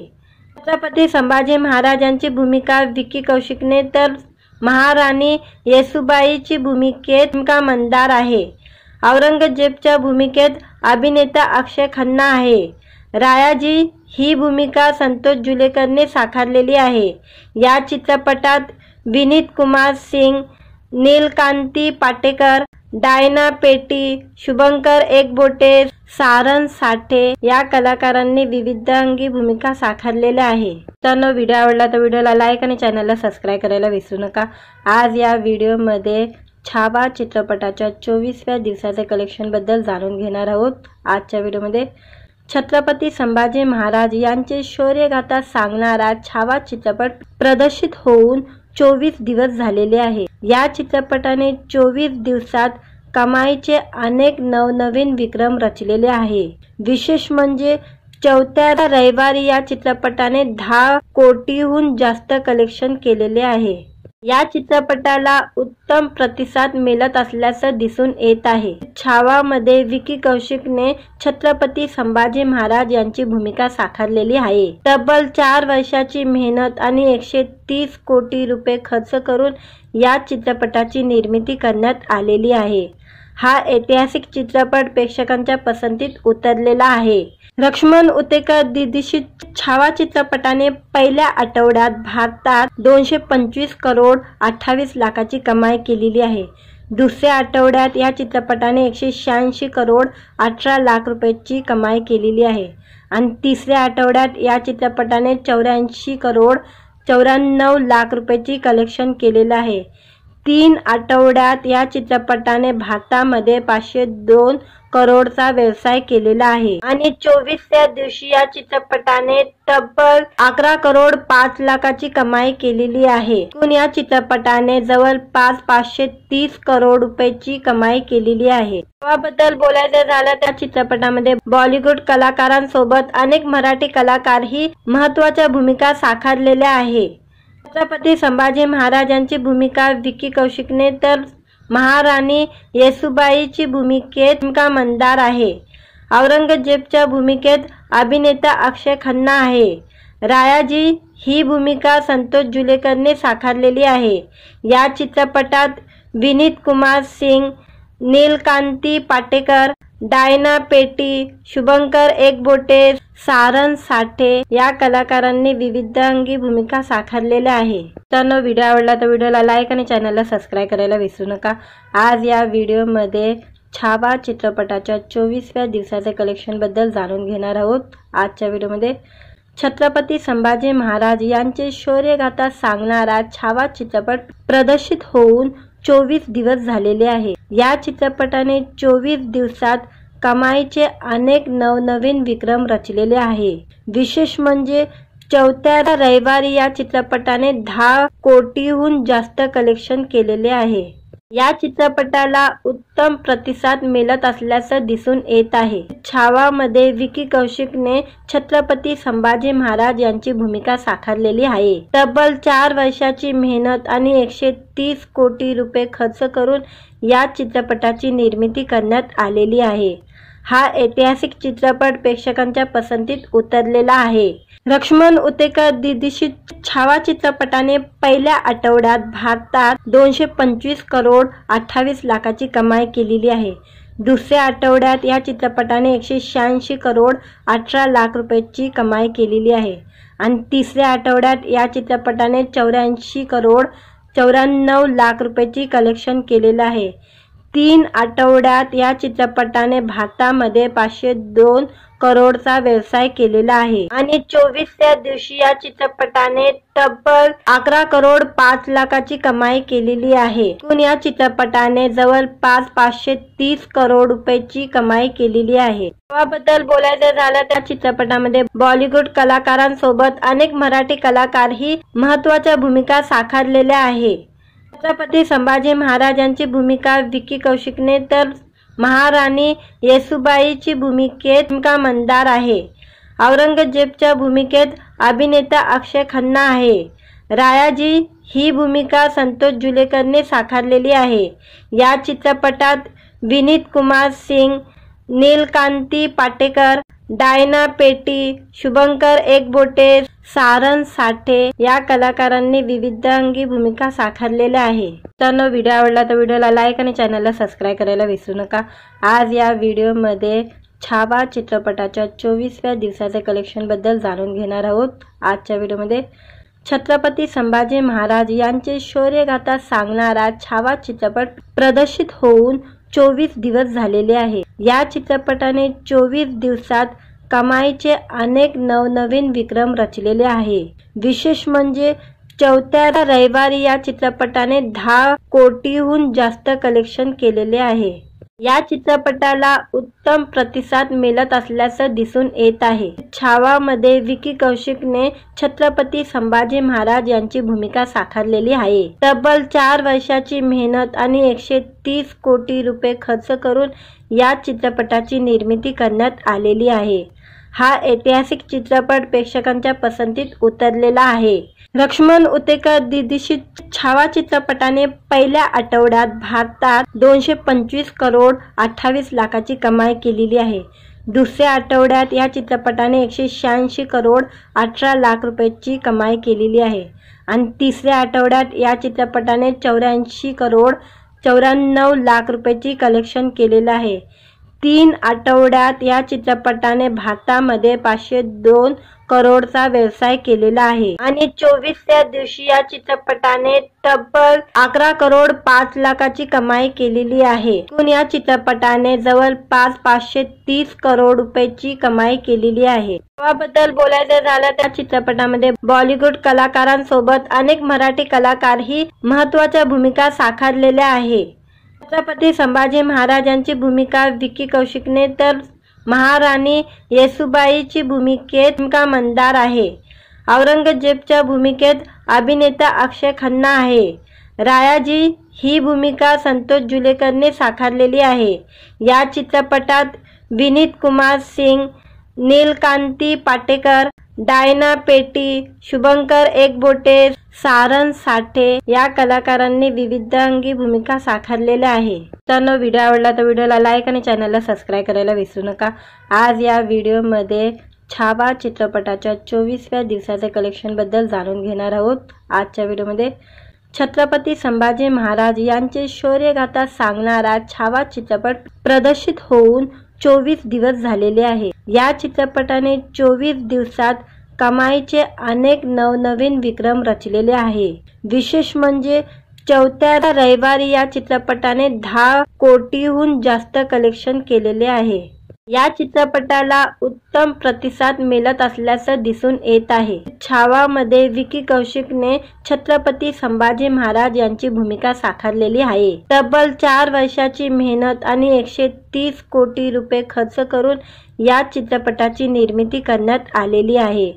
छत्रपती संभाजी महाराजांची भूमिका विकी कौशिकने तर महाराणी येसूबाईची भूमिकेत मंदार आहे. औरंगजेबच्या भूमिकेत अभिनेता अक्षय खन्ना आहे. रायाजी ही भूमिका संतोष जुलेकरने साकारलेली आहे. या चित्रपटात विनीत कुमार सिंग, नीलकांती पाटेकर, डायना पेटी, शुभंकर एकबोटे, सारंग साठे या कलाकारांनी विविधांगी भूमिका साकारलेल्या आहे. तर व्हिडिओ आवडला तर व्हिडिओला लाईक आणि चॅनलला सबस्क्राईब करायला विसरू नका. आज या व्हिडिओमध्ये छावा चित्रपटाच्या 24व्या दिवसाचे कलेक्शन बद्दल जाणून घेणार आहोत. आजच्या व्हिडिओमध्ये छत्रपती संभाजी महाराज यांचे शौर्यगाथा सांगणारा छावा चित्रपट प्रदर्शित होऊन 24 दिवस झालेले आहे. या चित्रपटाने 24 दिवसात कमाईचे अनेक नवनवीन विक्रम रचलेले आहे. विशेष म्हणजे चौथ्या रविवारी या चित्रपटाने 10 कोटीहून जास्त कलेक्शन केलेले आहे. या चित्रपटाला उत्तम प्रतिसाद मिळत असल्याचं दिसून येत आहे. छावामध्ये विकी कौशिकने छत्रपती संभाजी महाराज यांची भूमिका साकारलेली आहे. तब्बल 4 वर्षाची मेहनत आणि 130 कोटी रुपये खर्च करून या चित्रपटाची निर्मिती करण्यात आलेली आहे. हा ऐतिहासिक चित्रपट प्रेक्षकांच्या पसंतीत उतरलेला आहे. लक्ष्मण उतेकर दिग्दर्शित छावा चित्रपटाने पहिल्या आठवड्यात भारतात 225 करोड 28 लाखाची कमाई केलेली आहे. दुसऱ्या आठवड्यात या चित्रपटाने 186 करोड 18 लाख रुपयाची कमाई केलेली आहे आणि तिसऱ्या आठवड्यात या चित्रपटाने 84 करोड 94 लाख रुपयाची कलेक्शन केलेलं आहे. 3 आठवड्यात या चित्रपटाने भारतामध्ये 502 करोडचा व्यवसाय केलेला आहे आणि 24व्या दिवशी या चित्रपटाने तब्बल 11 करोड 5 लाखाची कमाई केलेली आहे. एकूण या चित्रपटाने जवळपास 530 करोड रुपयाची कमाई केलेली आहे. याबद्दल बोलायचं झालं तर चित्रपटामध्ये बॉलिवूड कलाकारांसोबत अनेक मराठी कलाकारही महत्त्वाच्या भूमिका साकारलेल्या आहे. छत्रपती संभाजी महाराजांची भूमिका विकी कौशिकने तर महाराणी येसूबाईची भूमिकेत मंदार आहे. औरंगजेबच्या भूमिकेत अभिनेता अक्षय खन्ना आहे. रायाजी ही भूमिका संतोष जुलेकरने साकारलेली आहे. या चित्रपटात विनीत कुमार सिंग, नीलकांती पाटेकर, डायना पेटी, शुभंकर एकबोटे, सारंग साठे या कलाकारांनी विविधांगी भूमिका साकारलेल्या आहे. तर व्हिडिओ आवडला तर व्हिडिओला लाईक आणि चॅनलला सबस्क्राईब करायला विसरू नका. आज या व्हिडिओमध्ये छावा चित्रपटाच्या 24व्या दिवसाचे कलेक्शन बद्दल जाणून घेणार आहोत. आजच्या व्हिडिओमध्ये छत्रपती संभाजी महाराज यांचे शौर्यगाथा सांगणारा छावा चित्रपट प्रदर्शित होऊन 24 दिवस झालेले आहे. या चित्रपटाने 24 दिवसात कमाईचे अनेक नवनवीन विक्रम रचलेले आहे. विशेष म्हणजे चौथ्या रविवारी या चित्रपटाने 10 कोटीहून जास्त कलेक्शन केलेले आहे. या चित्रपटाला उत्तम प्रतिसाद मिळत असल्याचं दिसून येत आहे. छावामध्ये विकी कौशिकने छत्रपती संभाजी महाराज यांची भूमिका साकारलेली आहे. तब्बल 4 वर्षाची मेहनत आणि 130 कोटी रुपये खर्च करून या चित्रपटाची निर्मिती करण्यात आलेली आहे. हा ऐतिहासिक चित्रपट प्रेक्षकांच्या पसंतीत उतरलेला आहे. लक्ष्मण उतेकर दिग्दर्शित छावा चित्रपटाने पहिल्या आठवड्यात भारतात 225 करोड 28 लाखाची कमाई केलेली आहे. दुसऱ्या आठवड्यात या चित्रपटाने 186 करोड 18 लाख रुपयाची कमाई केलेली आहे आणि तिसऱ्या आठवड्यात या चित्रपटाने 84 करोड 94 लाख रुपयाची कलेक्शन केलेलं आहे. 3 आठवड्यात या चित्रपटाने भारतामध्ये 502 करोडचा व्यवसाय केलेला आहे आणि 24व्या दिवशी या चित्रपटाने तब्बल 11 करोड 5 लाखाची कमाई केलेली आहे. एकूण या चित्रपटाने जवळपास 530 करोड रुपयाची कमाई केलेली आहे. याबद्दल बोलायचं झालं तर चित्रपटामध्ये बॉलिवूड कलाकारांसोबत अनेक मराठी कलाकारही महत्त्वाच्या भूमिका साकारलेल्या आहे. छत्रपती संभाजी महाराजांची भूमिका विकी कौशिकने तर महाराणी येसूबाईची भूमिकेत मंदार आहे. औरंगजेबच्या भूमिकेत अभिनेता अक्षय खन्ना आहे. रायाजी ही भूमिका संतोष जुलेकरने साकारलेली आहे. या चित्रपटात विनीत कुमार सिंग, नीलकांती पाटेकर, डायना पेटी, शुभंकर एकबोटे, सारंग साठे या कलाकारांनी विविधांगी भूमिका साकारलेल्या आहे. तर व्हिडिओ आवडला तर व्हिडिओला लाईक आणि चॅनलला सबस्क्राईब करायला विसरू नका. आज या व्हिडिओमध्ये छावा चित्रपटाच्या 24व्या दिवसाचे कलेक्शन बद्दल जाणून घेणार आहोत. आजच्या व्हिडिओमध्ये छत्रपती संभाजी महाराज यांचे शौर्यगाथा सांगणारा छावा चित्रपट प्रदर्शित होऊन 24 दिवस झालेले आहे. या चित्रपटाने 24 दिवसात कमाईचे अनेक नवनवीन विक्रम रचलेले आहे. विशेष म्हणजे चौथ्या रविवारी या चित्रपटाने 10 कोटीहून जास्त कलेक्शन केलेले आहे. या चित्रपटाला उत्तम प्रतिसाद मिळत असल्याचं दिसून येत आहे. छावामध्ये विकी कौशिकने छत्रपती संभाजी महाराज यांची भूमिका साकारलेली आहे. तब्बल 4 वर्षाची मेहनत आणि 130 कोटी रुपये खर्च करून या चित्रपटाची निर्मिती करण्यात आलेली आहे. हा ऐतिहासिक चित्रपट प्रेक्षकांच्या पसंतीत उतरलेला आहे. लक्ष्मण उतेकर दिग्दर्शित छावा चित्रपटाने पहिल्या आठवड्यात भारतात 225 करोड 28 लाखाची कमाई केलेली आहे. दुसऱ्या आठवड्यात या चित्रपटाने 186 करोड 18 लाख रुपयाची कमाई केलेली आहे आणि तिसऱ्या आठवड्यात या चित्रपटाने 84 करोड 94 लाख रुपयाची कलेक्शन केलेलं आहे. 3 आठवड्यात या चित्रपटाने भारतामध्ये 502 करोडचा व्यवसाय केलेला आहे आणि 24व्या दिवशी या चित्रपटाने तब्बल 11 करोड 5 लाखाची कमाई केलेली आहे. एकूण या चित्रपटाने जवळपास 530 करोड रुपयाची कमाई केलेली आहे. याबद्दल बोलायचं झालं त्या चित्रपटामध्ये बॉलिवूड कलाकारांसोबत अनेक मराठी कलाकारही महत्त्वाच्या भूमिका साकारलेल्या आहे. छत्रपती संभाजी महाराजांची भूमिका विकी कौशिकने तर महाराणी येसूबाईची भूमिकेत मंदार आहे. औरंगजेबच्या भूमिकेत अभिनेता अक्षय खन्ना आहे. रायाजी ही भूमिका संतोष जुलेकरने साकारलेली आहे. या चित्रपटात विनीत कुमार सिंग, नीलकांती पाटेकर, डायना पेटी, शुभंकर एकबोटे, सारंग साठे या कलाकारांनी विविधांगी भूमिका साकारलेल्या आहे. तर व्हिडिओ आवडला तर व्हिडिओला लाईक आणि चॅनलला सबस्क्राईब करायला विसरू नका. आज या व्हिडिओमध्ये छावा चित्रपटाच्या 24व्या दिवसाचे कलेक्शन बद्दल जाणून घेणार आहोत. आजच्या व्हिडिओमध्ये छत्रपती संभाजी महाराज यांचे शौर्यगाथा सांगणारा छावा चित्रपट प्रदर्शित होऊन 24 दिवस झालेले आहे. या चित्रपटाने 24 दिवसात कमाईचे अनेक नवनवीन विक्रम रचलेले आहे. विशेष म्हणजे चौथ्या रविवारी या चित्रपटाने 10 कोटीहून जास्त कलेक्शन केलेले आहे. या चित्रपटाला उत्तम प्रतिसाद मिळत असल्याचं दिसून येत आहे. छावामध्ये विकी कौशिकने छत्रपती संभाजी महाराज यांची भूमिका साकारलेली आहे. तब्बल 4 वर्षाची मेहनत आणि 130 कोटी रुपये खर्च करून या चित्रपटाची निर्मिती करण्यात आलेली आहे.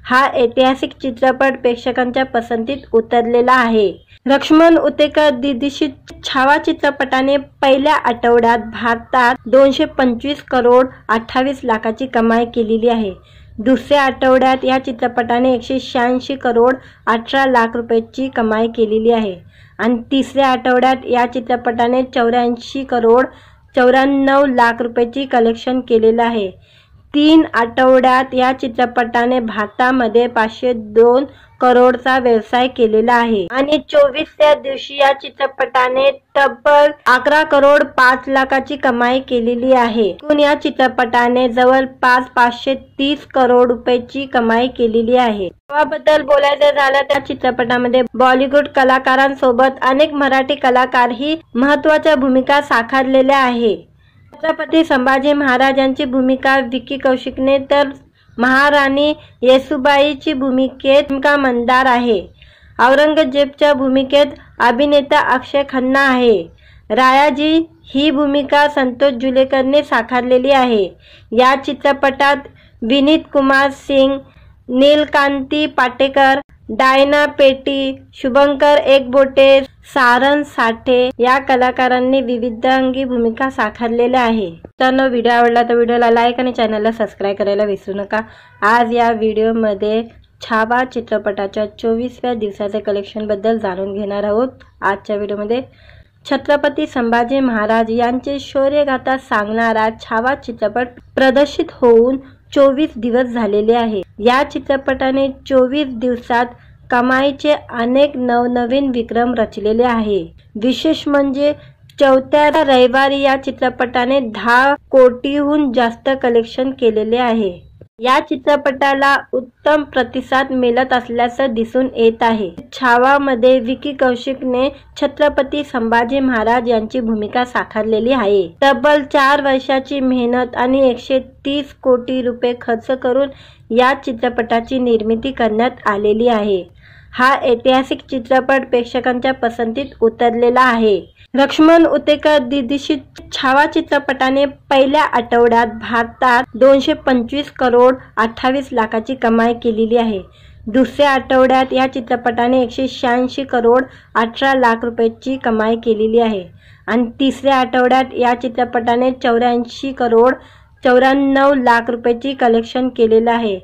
हा ऐतिहासिक चित्रपट प्रेक्षकांच्या पसंतीत उतरलेला आहे. लक्ष्मण उतेकर दिग्दर्शित छावा चित्रपटाने पहिल्या आठवड्यात भारतात 225 करोड 28 लाखाची कमाई केलेली आहे. दुसऱ्या आठवड्यात या चित्रपटाने 186 करोड 18 लाख रुपयाची कमाई केलेली आहे आणि तिसऱ्या आठवड्यात या चित्रपटाने 84 करोड 94 लाख रुपयाची कलेक्शन केलेलं आहे. 3 आठवड्यात या चित्रपटाने भारतामध्ये 502 करोडचा व्यवसाय केलेला आहे आणि 24व्या दिवशी या चित्रपटाने तब्बल 11 करोड 5 लाखाची कमाई केलेली आहे. एकूण या चित्रपटाने जवळपास 530 करोड रुपयाची कमाई केलेली आहे. याबद्दल बोलायचं झालं त्या चित्रपटामध्ये बॉलिवूड कलाकारांसोबत अनेक मराठी कलाकारही महत्त्वाच्या भूमिका साकारलेल्या आहे. छत्रपती संभाजी महाराजांची भूमिका विकी कौशिकने तर महाराणी येसूबाईची भूमिकेत मंदार आहे. औरंगजेबच्या भूमिकेत अभिनेता अक्षय खन्ना आहे. रायाजी ही भूमिका संतोष जुलेकरने साकारलेली आहे. या चित्रपटात विनीत कुमार सिंग, नीलकांती पाटेकर, डायना पेटी, शुभंकर एकबोटे, सारंग साठे या कलाकारांनी विविधांगी भूमिका साकारलेल्या आहे. तर व्हिडिओ आवडला तर व्हिडिओला लाईक आणि चॅनलला सबस्क्राईब करायला विसरू नका. आज या व्हिडिओमध्ये छावा चित्रपटाच्या 24व्या दिवसाचे कलेक्शन बद्दल जाणून घेणार आहोत. आजच्या व्हिडिओमध्ये छत्रपती संभाजी महाराज यांचे शौर्यगाथा सांगणारा छावा चित्रपट प्रदर्शित होऊन 24 दिवस झालेले आहे. या चित्रपटाने 24 दिवसात कमाईचे अनेक नवनवीन विक्रम रचलेले आहे. विशेष म्हणजे चौथ्या रविवारी या चित्रपटाने 10 कोटीहून जास्त कलेक्शन केलेले आहे. या चित्रपटाला उत्तम प्रतिसाद मिळत असल्याचं दिसून येत आहे. छावामध्ये विकी कौशिकने छत्रपती संभाजी महाराज यांची भूमिका साकारलेली आहे. तब्बल 4 वर्षाची मेहनत आणि 130 कोटी रुपये खर्च करून या चित्रपटाची निर्मिती करण्यात आलेली आहे. हा ऐतिहासिक चित्रपट प्रेक्षकांच्या पसंतीत उतरलेला आहे. लक्ष्मण उतेकर दिग्दर्शित छावा चित्रपटाने पहिल्या आठवड्यात भारतात 225 करोड 28 लाखाची कमाई केलेली आहे. दुसऱ्या आठवड्यात या चित्रपटाने 186 करोड 18 लाख रुपयाची कमाई केलेली आहे आणि तिसऱ्या आठवड्यात या चित्रपटाने 84 करोड 94 लाख रुपयाची कलेक्शन केलेलं आहे.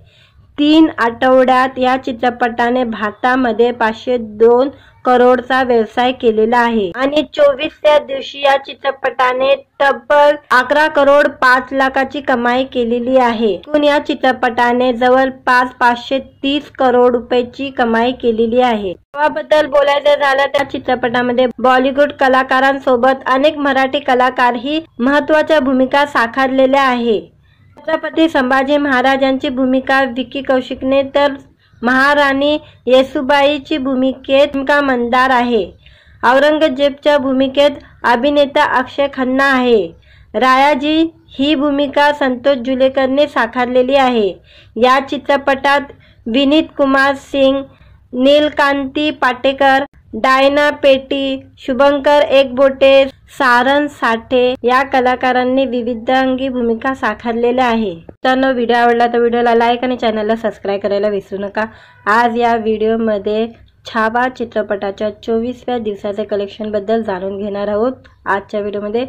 3 आठवड्यात या चित्रपटाने भारतामध्ये 502 करोडचा व्यवसाय केलेला आहे आणि 24व्या दिवशी या चित्रपटाने तब्बल 11 करोड 5 लाखाची कमाई केलेली आहे. एकूण या चित्रपटाने जवळपास 530 करोड रुपयाची कमाई केलेली आहे. याबद्दल बोलायचं झालं त्या चित्रपटामध्ये बॉलिवूड कलाकारांसोबत अनेक मराठी कलाकारही महत्त्वाच्या भूमिका साकारलेल्या आहे. छत्रपती संभाजी महाराजांची भूमिका विकी कौशिकने तर महाराणी येसूबाईची भूमिकेत मंदार आहे. औरंगजेबच्या भूमिकेत अभिनेता अक्षय खन्ना आहे. रायाजी ही भूमिका संतोष जुलेकरने साकारलेली आहे. या चित्रपटात विनीत कुमार सिंग, नीलकांती पाटेकर, डायना पेटी, शुभंकर एकबोटे, सारंग साठे या कलाकारांनी विविधांगी भूमिका साकारलेल्या आहे. तर व्हिडिओ आवडला तर व्हिडिओला लाईक आणि चॅनलला सबस्क्राईब करायला विसरू नका. आज या व्हिडिओमध्ये छावा चित्रपटाच्या 24व्या दिवसाचे कलेक्शन बद्दल जाणून घेणार आहोत. आजच्या व्हिडिओमध्ये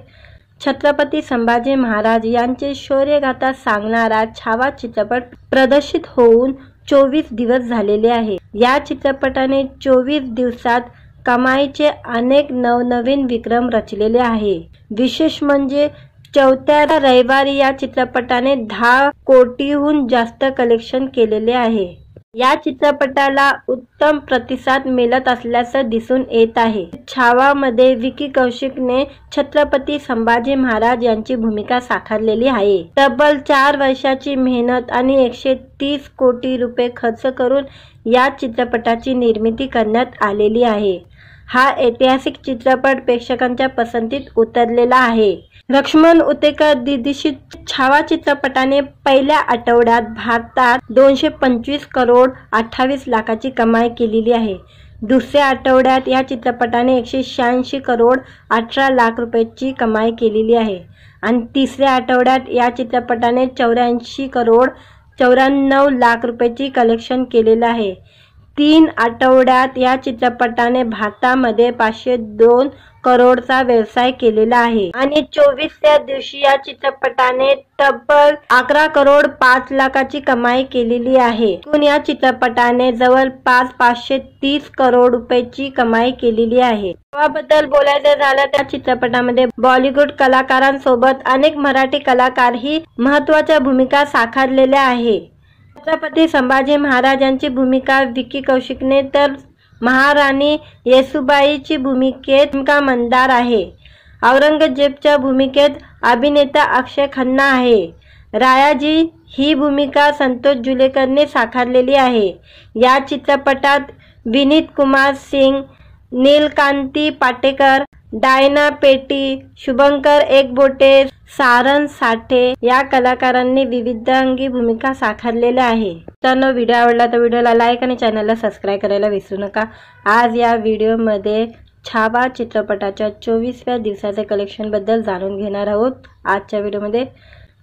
छत्रपती संभाजी महाराज यांचे शौर्यगाथा सांगणारा छावा चित्रपट प्रदर्शित होऊन 24 दिवस झालेले आहे. या चित्रपटाने 24 दिवसात कमाईचे अनेक नवनवीन विक्रम रचलेले आहे. विशेष म्हणजे चौथ्या रविवारी या चित्रपटाने 10 कोटीहून जास्त कलेक्शन केलेले आहे. या चित्रपटाला उत्तम प्रतिसाद मिळत असल्याचं दिसून येत आहे. छावामध्ये विकी कौशिकने छत्रपती संभाजी महाराज यांची भूमिका साकारलेली आहे. तब्बल 4 वर्षाची मेहनत आणि 130 कोटी रुपये खर्च करून या चित्रपटाची निर्मिती करण्यात आलेली आहे. हा ऐतिहासिक चित्रपट प्रेक्षकांच्या पसंतीत उतरलेला आहे. लक्ष्मण उतेकर दिग्दर्शित छावा चित्रपटाने पहिल्या आठवड्यात भारतात 225 करोड 28 लाखाची कमाई केलेली आहे. दुसऱ्या आठवड्यात या चित्रपटाने 186 करोड 18 लाख रुपयाची कमाई केलेली आहे आणि तिसऱ्या आठवड्यात या चित्रपटाने 84 करोड 94 लाख रुपयाची कलेक्शन केलेलं आहे. 3 आठवड्यात या चित्रपटाने भारतामध्ये 502 करोडचा व्यवसाय केलेला आहे आणि 24व्या दिवशी या चित्रपटाने तब्बल 11 करोड 5 लाखाची कमाई केलेली आहे. एकूण या चित्रपटाने जवळपास 530 करोड रुपयाची कमाई केलेली आहे. याबद्दल बोलायचं झालं त्या चित्रपटामध्ये बॉलिवूड कलाकारांसोबत अनेक मराठी कलाकारही महत्त्वाच्या भूमिका साकारलेल्या आहे. छत्रपती संभाजी महाराजांची भूमिका विकी कौशिकने तर महाराणी येसूबाईची भूमिकेत मंदार आहे. औरंगजेबच्या भूमिकेत अभिनेता अक्षय खन्ना आहे. रायाजी ही भूमिका संतोष जुलेकरने साकारलेली आहे. या चित्रपटात विनीत कुमार सिंग, नीलकांती पाटेकर, डायना पेटी, शुभंकर एकबोटे, सारंग साठे या कलाकारांनी विविधांगी भूमिका साकारलेल्या आहे. तर व्हिडिओ आवडला तर व्हिडिओला लाईक आणि चॅनलला सबस्क्राईब करायला विसरू नका. आज या व्हिडिओमध्ये छावा चित्रपटाच्या 24व्या दिवसाचे कलेक्शन बद्दल जाणून घेणार आहोत. आजच्या व्हिडिओमध्ये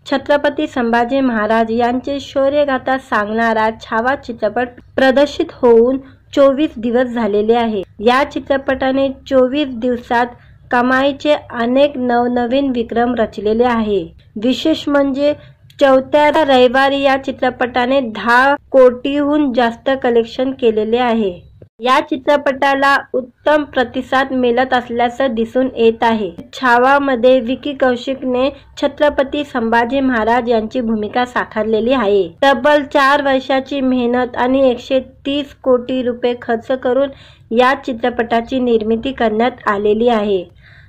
छत्रपती संभाजी महाराज यांचे शौर्यगाथा सांगणारा छावा चित्रपट प्रदर्शित होऊन 24 दिवस झालेले आहे. या चित्रपटाने 24 दिवसात कमाईचे अनेक नवनवीन विक्रम रचलेले आहे. विशेष म्हणजे चौथ्या रविवारी या चित्रपटाने 10 कोटीहून जास्त कलेक्शन केलेले आहे. या चित्रपटाला उत्तम प्रतिसाद मिळत असल्याचं दिसून येत आहे. छावामध्ये विकी कौशिकने छत्रपती संभाजी महाराज यांची भूमिका साकारलेली आहे. तब्बल 4 वर्षाची मेहनत आणि 130 कोटी रुपये खर्च करून या चित्रपटाची निर्मिती करण्यात आलेली आहे.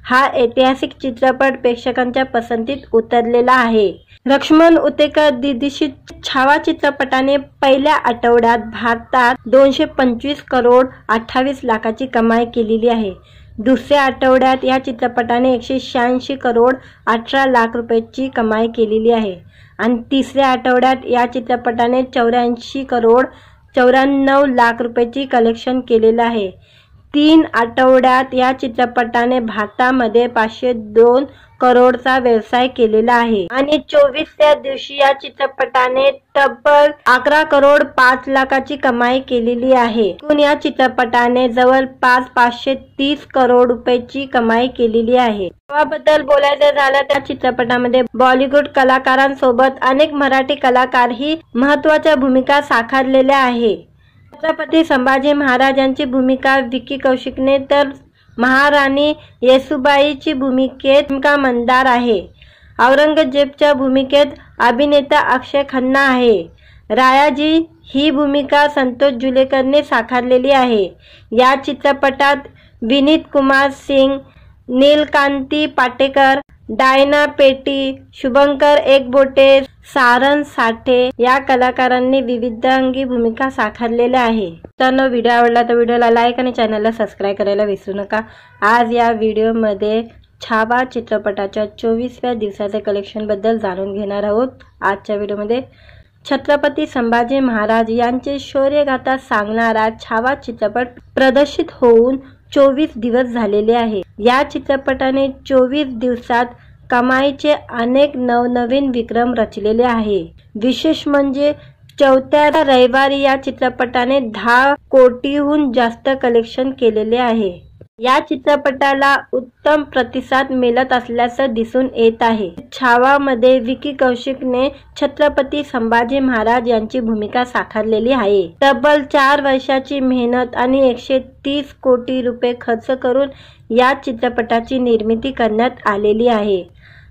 हा ऐतिहासिक चित्रपट प्रेक्षकांच्या पसंतीत उतरलेला आहे. लक्ष्मण उतेकर दिग्दर्शित छावा चित्रपटाने पहिल्या आठवड्यात भारतात 225 करोड 28 लाखाची कमाई केलेली आहे. दुसऱ्या आठवड्यात या चित्रपटाने 186 करोड 18 लाख रुपयाची कमाई केलेली आहे आणि तिसऱ्या आठवड्यात या चित्रपटाने 84 करोड 94 लाख रुपयाची कलेक्शन केलेलं आहे. 3 आठवड्यात या चित्रपटाने भारतामध्ये 502 करोडचा व्यवसाय केलेला आहे आणि 24व्या दिवशी या चित्रपटाने तब्बल 11 करोड 5 लाखाची कमाई केलेली आहे. एकूण या चित्रपटाने जवळपास 530 करोड रुपयाची कमाई केलेली आहे. याबद्दल बोलायचं झालं त्या चित्रपटामध्ये बॉलिवूड कलाकारांसोबत अनेक मराठी कलाकारही महत्त्वाच्या भूमिका साकारलेल्या आहे. छत्रपती संभाजी महाराजांची भूमिका विकी कौशिकने तर महाराणी येसुबाईची भूमिकेत भूमिका मंदार आहे. औरंगजेबच्या भूमिकेत अभिनेता अक्षय खन्ना आहे. रायाजी ही भूमिका संतोष जुलेकरने साकारलेली आहे. या चित्रपटात विनीत कुमार सिंग, नीलकांती पाटेकर, डायना पेटी, शुभंकर एकबोटे, सारंग साठे या कलाकारांनी विविधांगी भूमिका साकारलेल्या आहे. तर व्हिडिओ आवडला तर व्हिडिओला लाईक आणि चॅनलला सबस्क्राईब करायला विसरू नका. आज या व्हिडिओमध्ये छावा चित्रपटाच्या 24व्या दिवसाचे कलेक्शन बद्दल जाणून घेणार आहोत. आजच्या व्हिडिओमध्ये छत्रपती संभाजी महाराज यांचे शौर्यगाथा सांगणारा छावा चित्रपट प्रदर्शित होऊन 24 दिवस झालेले आहे. या चित्रपटाने 24 दिवसात कमाईचे अनेक नवनवीन विक्रम रचलेले आहे. विशेष म्हणजे चौथ्या रविवारी या चित्रपटाने 10 कोटीहून जास्त कलेक्शन केलेले आहे. या चित्रपटाला उत्तम प्रतिसाद मिळत असल्याचं दिसून येत आहे. छावामध्ये विकी कौशिकने छत्रपती संभाजी महाराज यांची भूमिका साकारलेली आहे. तब्बल 4 वर्षाची मेहनत आणि 130 कोटी रुपये खर्च करून या चित्रपटाची निर्मिती करण्यात आलेली आहे.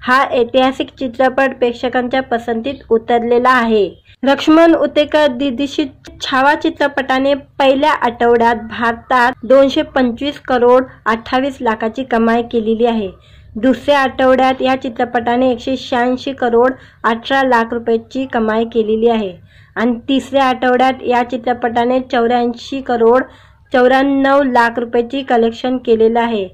हा ऐतिहासिक चित्रपट प्रेक्षकांच्या पसंतीत उतरलेला आहे. लक्ष्मण उतेकर दिग्दर्शित छावा चित्रपटाने पहिल्या आठवड्यात भारतात 225 करोड 28 लाखाची कमाई केलेली आहे. दुसऱ्या आठवड्यात या चित्रपटाने 186 करोड 18 लाख रुपयाची कमाई केलेली आहे आणि तिसऱ्या आठवड्यात या चित्रपटाने 84 करोड 94 लाख रुपयाची कलेक्शन केलेलं आहे.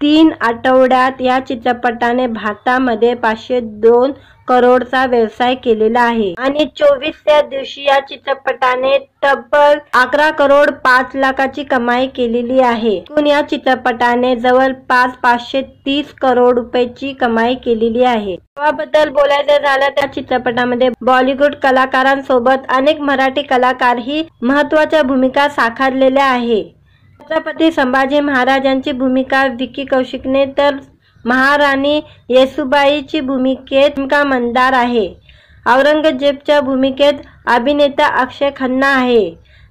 3 आठवड्यात या चित्रपटाने भारतामध्ये 502 करोडचा व्यवसाय केलेला आहे आणि 24व्या दिवशी या चित्रपटाने तब्बल 11 करोड 5 लाखाची कमाई केलेली आहे. एकूण या चित्रपटाने जवळपास 530 करोड रुपयाची कमाई केलेली आहे. याबद्दल बोलायचं झालं त्या चित्रपटामध्ये बॉलिवूड कलाकारांसोबत अनेक मराठी कलाकारही महत्त्वाच्या भूमिका साकारलेल्या आहे. छत्रपती संभाजी महाराजांची भूमिका विकी कौशिकने तर महाराणी येसुबाईची भूमिकेत भूमिका मंदार आहे. औरंगजेबच्या भूमिकेत अभिनेता अक्षय खन्ना आहे.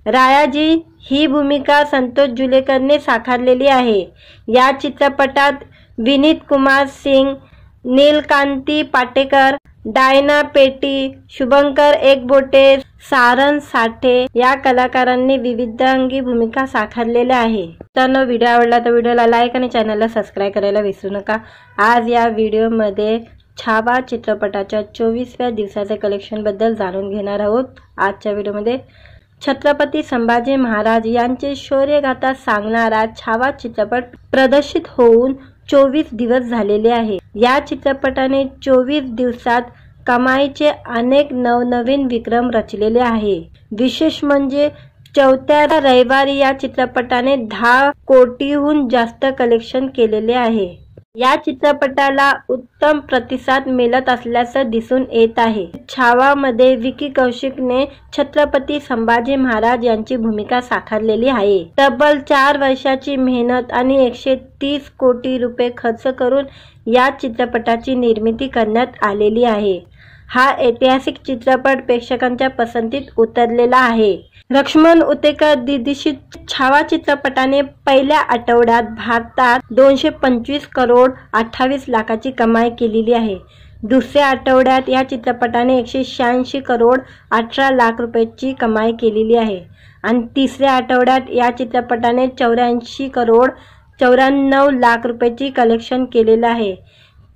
रायाजी ही भूमिका संतोष जुलेकरने साकारलेली आहे. या चित्रपटात विनीत कुमार सिंग, नीलकांती पाटेकर, डायना पेटी, शुभंकर एकबोटे, सारंग साठे या कलाकारांनी विविधांगी भूमिका साकारलेल्या आहे. तर व्हिडिओ आवडला तर व्हिडिओला लाईक आणि चॅनलला सबस्क्राईब करायला विसरू नका. आज या व्हिडिओमध्ये छावा चित्रपटाच्या 24व्या दिवसाचे कलेक्शन बद्दल जाणून घेणार आहोत. आजच्या व्हिडिओमध्ये छत्रपती संभाजी महाराज यांचे शौर्यगाथा सांगणारा छावा चित्रपट प्रदर्शित होऊन 24 दिवस झालेले आहे. या चित्रपटाने 24 दिवसात कमाईचे अनेक नवनवीन विक्रम रचलेले आहे. विशेष म्हणजे चौथ्या रविवारी या चित्रपटाने 10 कोटीहून जास्त कलेक्शन केलेले आहे. या चित्रपटाला उत्तम प्रतिसाद मिळत असल्याचं दिसून येत आहे. छावामध्ये विकी कौशिकने छत्रपती संभाजी महाराज यांची भूमिका साकारलेली आहे. तब्बल 4 वर्षाची मेहनत आणि 130 कोटी रुपये खर्च करून या चित्रपटाची निर्मिती करण्यात आलेली आहे. हा ऐतिहासिक चित्रपट प्रेक्षकांच्या पसंतीत उतरलेला आहे. लक्ष्मण उतेकर दिग्दर्शित छावा चित्रपटाने पहिल्या आठवड्यात भारतात 225 करोड 28 लाखाची कमाई केलेली आहे. दुसऱ्या आठवड्यात या चित्रपटाने 186 करोड 18 लाख रुपयाची कमाई केलेली आहे आणि तिसऱ्या आठवड्यात या चित्रपटाने 84 करोड 94 लाख रुपयाची कलेक्शन केलेलं आहे.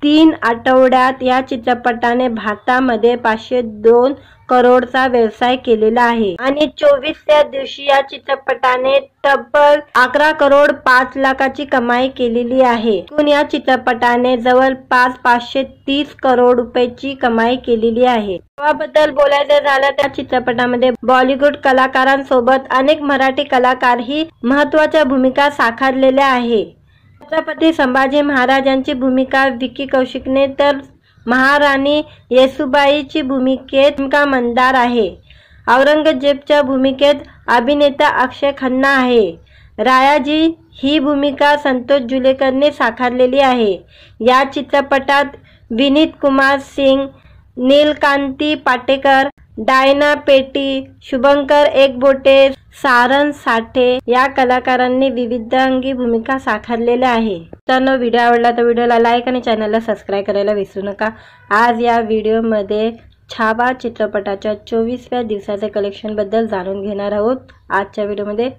3 आठवड्यात या चित्रपटाने भारतामध्ये 502 करोडचा व्यवसाय केलेला आहे आणि 24व्या दिवशी या चित्रपटाने तब्बल 11 करोड 5 लाखाची कमाई केलेली आहे. एकूण या चित्रपटाने जवळपास 530 करोड रुपयाची कमाई केलेली आहे. याबद्दल बोलायचं झालं त्या चित्रपटामध्ये बॉलिवूड कलाकारांसोबत अनेक मराठी कलाकारही महत्त्वाच्या भूमिका साकारलेल्या आहे. छत्रपती संभाजी महाराजांची भूमिका विकी कौशिकने तर महाराणी येसुबाईची भूमिकेत भूमिका मंदार आहे. औरंगजेबच्या भूमिकेत अभिनेता अक्षय खन्ना आहे. रायाजी ही भूमिका संतोष जुलेकरने साकारलेली आहे. या चित्रपटात विनीत कुमार सिंग, नीलकांती पाटेकर, डायना पेटी, शुभंकर एकबोटे, सारंग साठे या कलाकारांनी विविधांगी भूमिका साकारलेल्या आहे. तर व्हिडिओ आवडला तर व्हिडिओला लाईक आणि चॅनलला सबस्क्राईब करायला विसरू नका. आज या व्हिडिओमध्ये छावा चित्रपटाच्या 24व्या दिवसाचे कलेक्शन बद्दल जाणून घेणार आहोत. आजच्या व्हिडिओमध्ये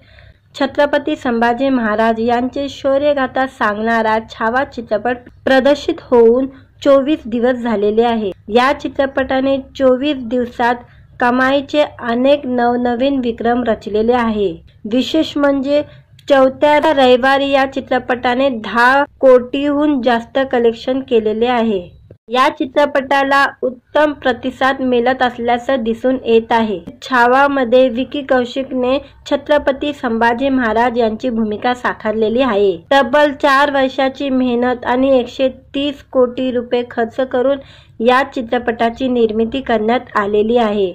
छत्रपती संभाजी महाराज यांचे शौर्यगाथा सांगणारा छावा चित्रपट प्रदर्शित होऊन 24 दिवस झालेले आहे. या चित्रपटाने 24 दिवसात कमाईचे अनेक नवनवीन विक्रम रचलेले आहे. विशेष म्हणजे चौथ्या रविवारी या चित्रपटाने 10 कोटीहून जास्त कलेक्शन केलेले आहे. या चित्रपटाला उत्तम प्रतिसाद मिळत असल्याचं दिसून येत आहे. छावामध्ये विकी कौशिकने छत्रपती संभाजी महाराज यांची भूमिका साकारलेली आहे. तब्बल 4 वर्षाची मेहनत आणि 130 कोटी रुपये खर्च करून या चित्रपटाची निर्मिती करण्यात आलेली आहे.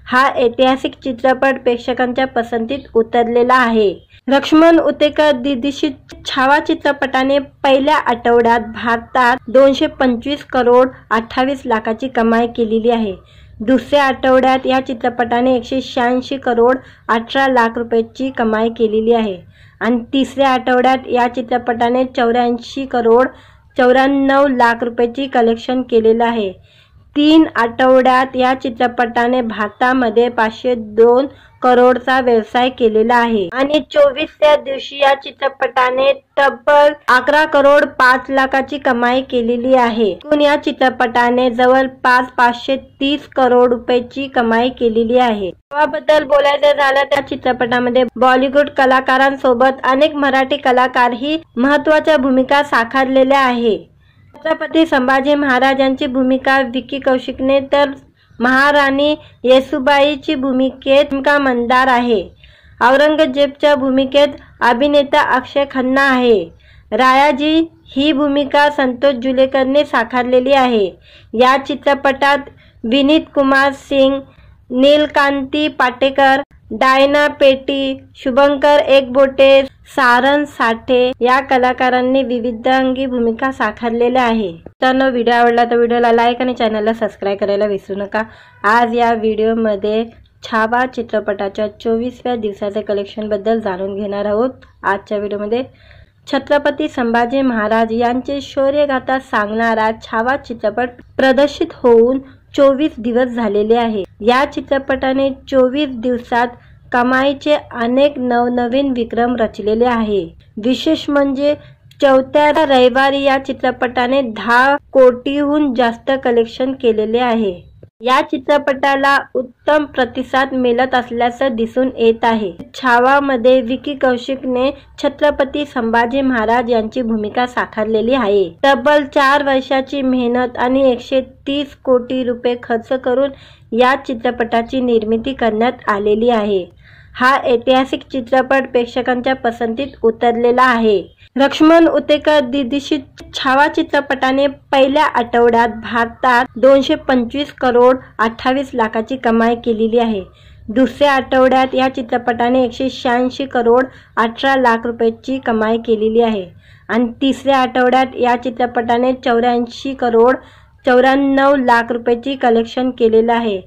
हा ऐतिहासिक चित्रपट प्रेक्षकांच्या पसंतीत उतरलेला आहे. लक्ष्मण उतेकर दिग्दर्शित छावा चित्रपटाने पहिल्या आठवड्यात भारतात 225 करोड 28 लाखाची कमाई केलेली आहे. दुसऱ्या आठवड्यात या चित्रपटाने 186 करोड 18 लाख रुपयाची कमाई केलेली आहे आणि तिसऱ्या आठवड्यात या चित्रपटाने 84 करोड 94 लाख रुपयाची कलेक्शन केलेलं आहे. 3 आठवड्यात या चित्रपटाने भारतामध्ये 502 करोडचा व्यवसाय केलेला आहे आणि 24व्या दिवशी या चित्रपटाने तब्बल 11 करोड 5 लाखाची कमाई केलेली आहे. एकूण या चित्रपटाने जवळपास 530 करोड रुपयाची कमाई केलेली आहे. याबद्दल बोलायचं झालं त्या चित्रपटामध्ये बॉलिवूड कलाकारांसोबत अनेक मराठी कलाकारही महत्त्वाच्या भूमिका साकारलेल्या आहे. छत्रपती संभाजी महाराजांची भूमिका विकी कौशिकने तर महाराणी येसुबाईची भूमिकेत मंदार आहे. औरंगजेबच्या भूमिकेत अभिनेता अक्षय खन्ना आहे. रायाजी ही भूमिका संतोष जुलेकरने साकारलेली आहे. या चित्रपटात विनीत कुमार सिंग, नीलकांती पाटेकर, डायना पेटी, शुभंकर एकबोटे, सारंग साठे या कलाकारांनी विविधांगी भूमिका साकारलेल्या आहे. तर व्हिडिओ आवडला तर व्हिडिओला लाईक आणि चॅनलला सबस्क्राईब करायला विसरू नका. आज या व्हिडिओमध्ये छावा चित्रपटाच्या 24व्या दिवसाचे कलेक्शन बद्दल जाणून घेणार आहोत. आजच्या व्हिडिओमध्ये छत्रपती संभाजी महाराज यांचे शौर्यगाथा सांगणारा छावा चित्रपट प्रदर्शित होऊन 24 दिवस झालेले आहे. या चित्रपटाने 24 दिवसात कमाईचे अनेक नवनवीन विक्रम रचलेले आहे. विशेष म्हणजे चौथ्या रविवारी या चित्रपटाने 10 कोटीहून जास्त कलेक्शन केलेले आहे. या चित्रपटाला उत्तम प्रतिसाद मिळत असल्याचं दिसून येत आहे. छावामध्ये विकी कौशिकने छत्रपती संभाजी महाराज यांची भूमिका साकारलेली आहे. तब्बल 4 वर्षाची मेहनत आणि 130 कोटी रुपये खर्च करून या चित्रपटाची निर्मिती करण्यात आलेली आहे. हा ऐतिहासिक चित्रपट प्रेक्षकांच्या पसंतीत उतरलेला आहे. लक्ष्मण उतेकर दिग्दर्शित छावा चित्रपटाने पहिल्या आठवड्यात भारतात 225 करोड 28 लाखाची कमाई केलेली आहे. दुसऱ्या आठवड्यात या चित्रपटाने 186 करोड 18 लाख रुपयाची कमाई केलेली आहे आणि तिसऱ्या आठवड्यात या चित्रपटाने 84 करोड 94 लाख रुपयाची कलेक्शन केलेलं आहे.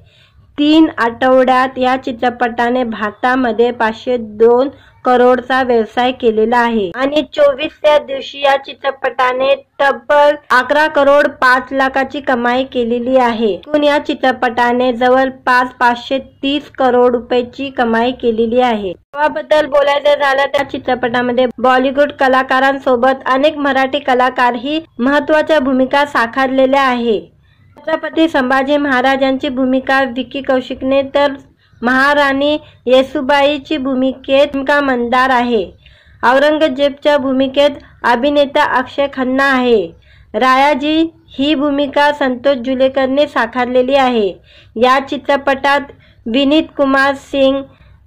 3 आठवड्यात या चित्रपटाने भारतामध्ये 502 करोडचा व्यवसाय केलेला आहे आणि 24व्या दिवशी या चित्रपटाने तब्बल 11 करोड 5 लाखाची कमाई केलेली आहे. एकूण या चित्रपटाने जवळपास 530 करोड रुपयाची कमाई केलेली आहे. याबद्दल बोलायचं झालं त्या चित्रपटामध्ये बॉलिवूड कलाकारांसोबत अनेक मराठी कलाकारही महत्त्वाच्या भूमिका साकारलेल्या आहे. छत्रपती संभाजी महाराजांची भूमिका विकी कौशिकने तर महाराणी येसुबाईची भूमिकेत मंदार आहे. औरंगजेबच्या भूमिकेत अभिनेता अक्षय खन्ना आहे. रायाजी ही भूमिका संतोष जुलेकरने साकारलेली आहे. या चित्रपटात विनीत कुमार सिंग,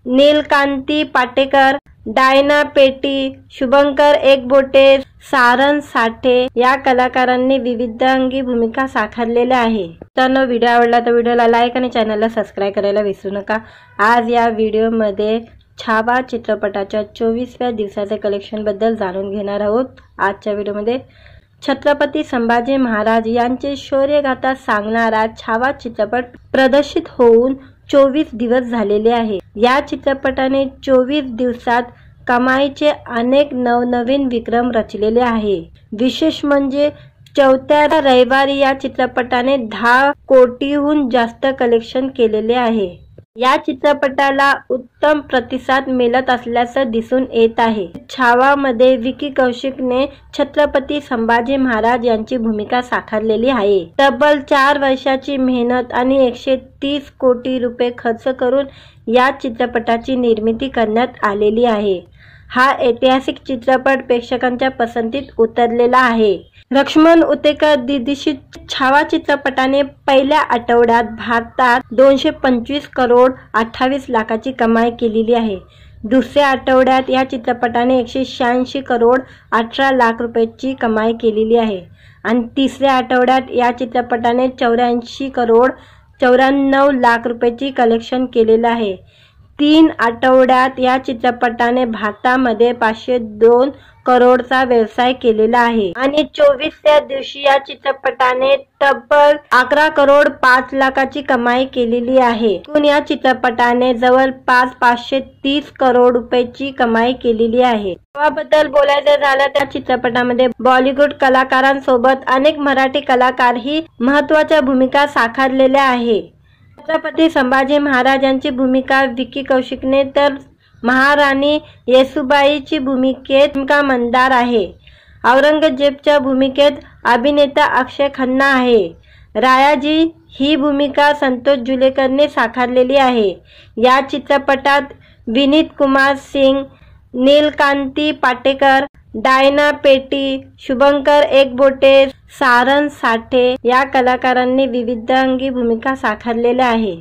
नीलकांती पाटेकर, डायना पेटी, शुभंकर एकबोटे, सारंग साठे या कलाकारांनी विविधांगी भूमिका साकारलेल्या आहे. तर व्हिडिओ आवडला तर व्हिडिओला लाईक आणि चॅनलला सबस्क्राईब करायला विसरू नका. आज या व्हिडिओमध्ये छावा चित्रपटाच्या 24व्या दिवसाचे कलेक्शन बद्दल जाणून घेणार आहोत. आजच्या व्हिडिओमध्ये छत्रपती संभाजी महाराज यांचे शौर्यगाथा सांगणारा छावा चित्रपट प्रदर्शित होऊन 24 दिवस झालेले आहे। या चित्रपटाने 24 दिवसात कमाईचे अनेक नवनवीन विक्रम रचलेले आहे। विशेष म्हणजे चौथ्या रविवारी या चित्रपटाने 10 कोटीहून जास्त कलेक्शन केलेले आहे। या चित्रपटाला उत्तम प्रतिसाद मिळत असल्याचं दिसून येत आहे। छावा मध्ये विकी कौशिकने छत्रपती संभाजी महाराज यांची भूमिका साकारलेली आहे। तब्बल 4 वर्षाची मेहनत आणि 130 कोटी रुपये खर्च करून या चित्रपटाची निर्मिती करण्यात आलेली आहे। हा ऐतिहासिक चित्रपट प्रेक्षकांच्या पसंतीत उतरलेला आहे। लक्ष्मण उतेकर दिग्दर्शित छावा चित्रपटाने पहिल्या आठवड्यात भारतात 225 करोड 28 लाखाची कमाई केलेली आहे। दुसऱ्या आठवड्यात या चित्रपटाने 186 करोड 18 लाख रुपयाची कमाई केलेली आहे आणि तिसऱ्या आठवड्यात या चित्रपटाने 84 करोड 94 लाख रुपयाची कलेक्शन केलेलं आहे। 3 आठवड्यात या चित्रपटाने भारतामध्ये 502 करोडचा व्यवसाय केलेला आहे आणि 24व्या दिवशी या चित्रपटाने तब्बल 11 करोड 5 लाखाची कमाई केलेली आहे। एकूण या चित्रपटाने जवळपास 530 करोड रुपयाची कमाई केलेली आहे। याबद्दल बोलायचं झालं त्या चित्रपटामध्ये बॉलिवूड कलाकारांसोबत अनेक मराठी कलाकारही महत्त्वाच्या भूमिका साकारलेल्या आहे। छत्रपती संभाजी महाराजांची भूमिका विकी कौशिकने तर महाराणी येसूबाईची भूमिकेत मंदार आहे। औरंगजेबच्या भूमिकेत अभिनेता अक्षय खन्ना आहे। रायाजी ही भूमिका संतोष जुलेकरने साकारलेली आहे। या चित्रपटात विनीत कुमार सिंग, नीलकांती पाटेकर, डायना पेटी, शुभंकर एकबोटे, सारंग साठे या कलाकारांनी विविधांगी भूमिका साकारलेल्या आहे।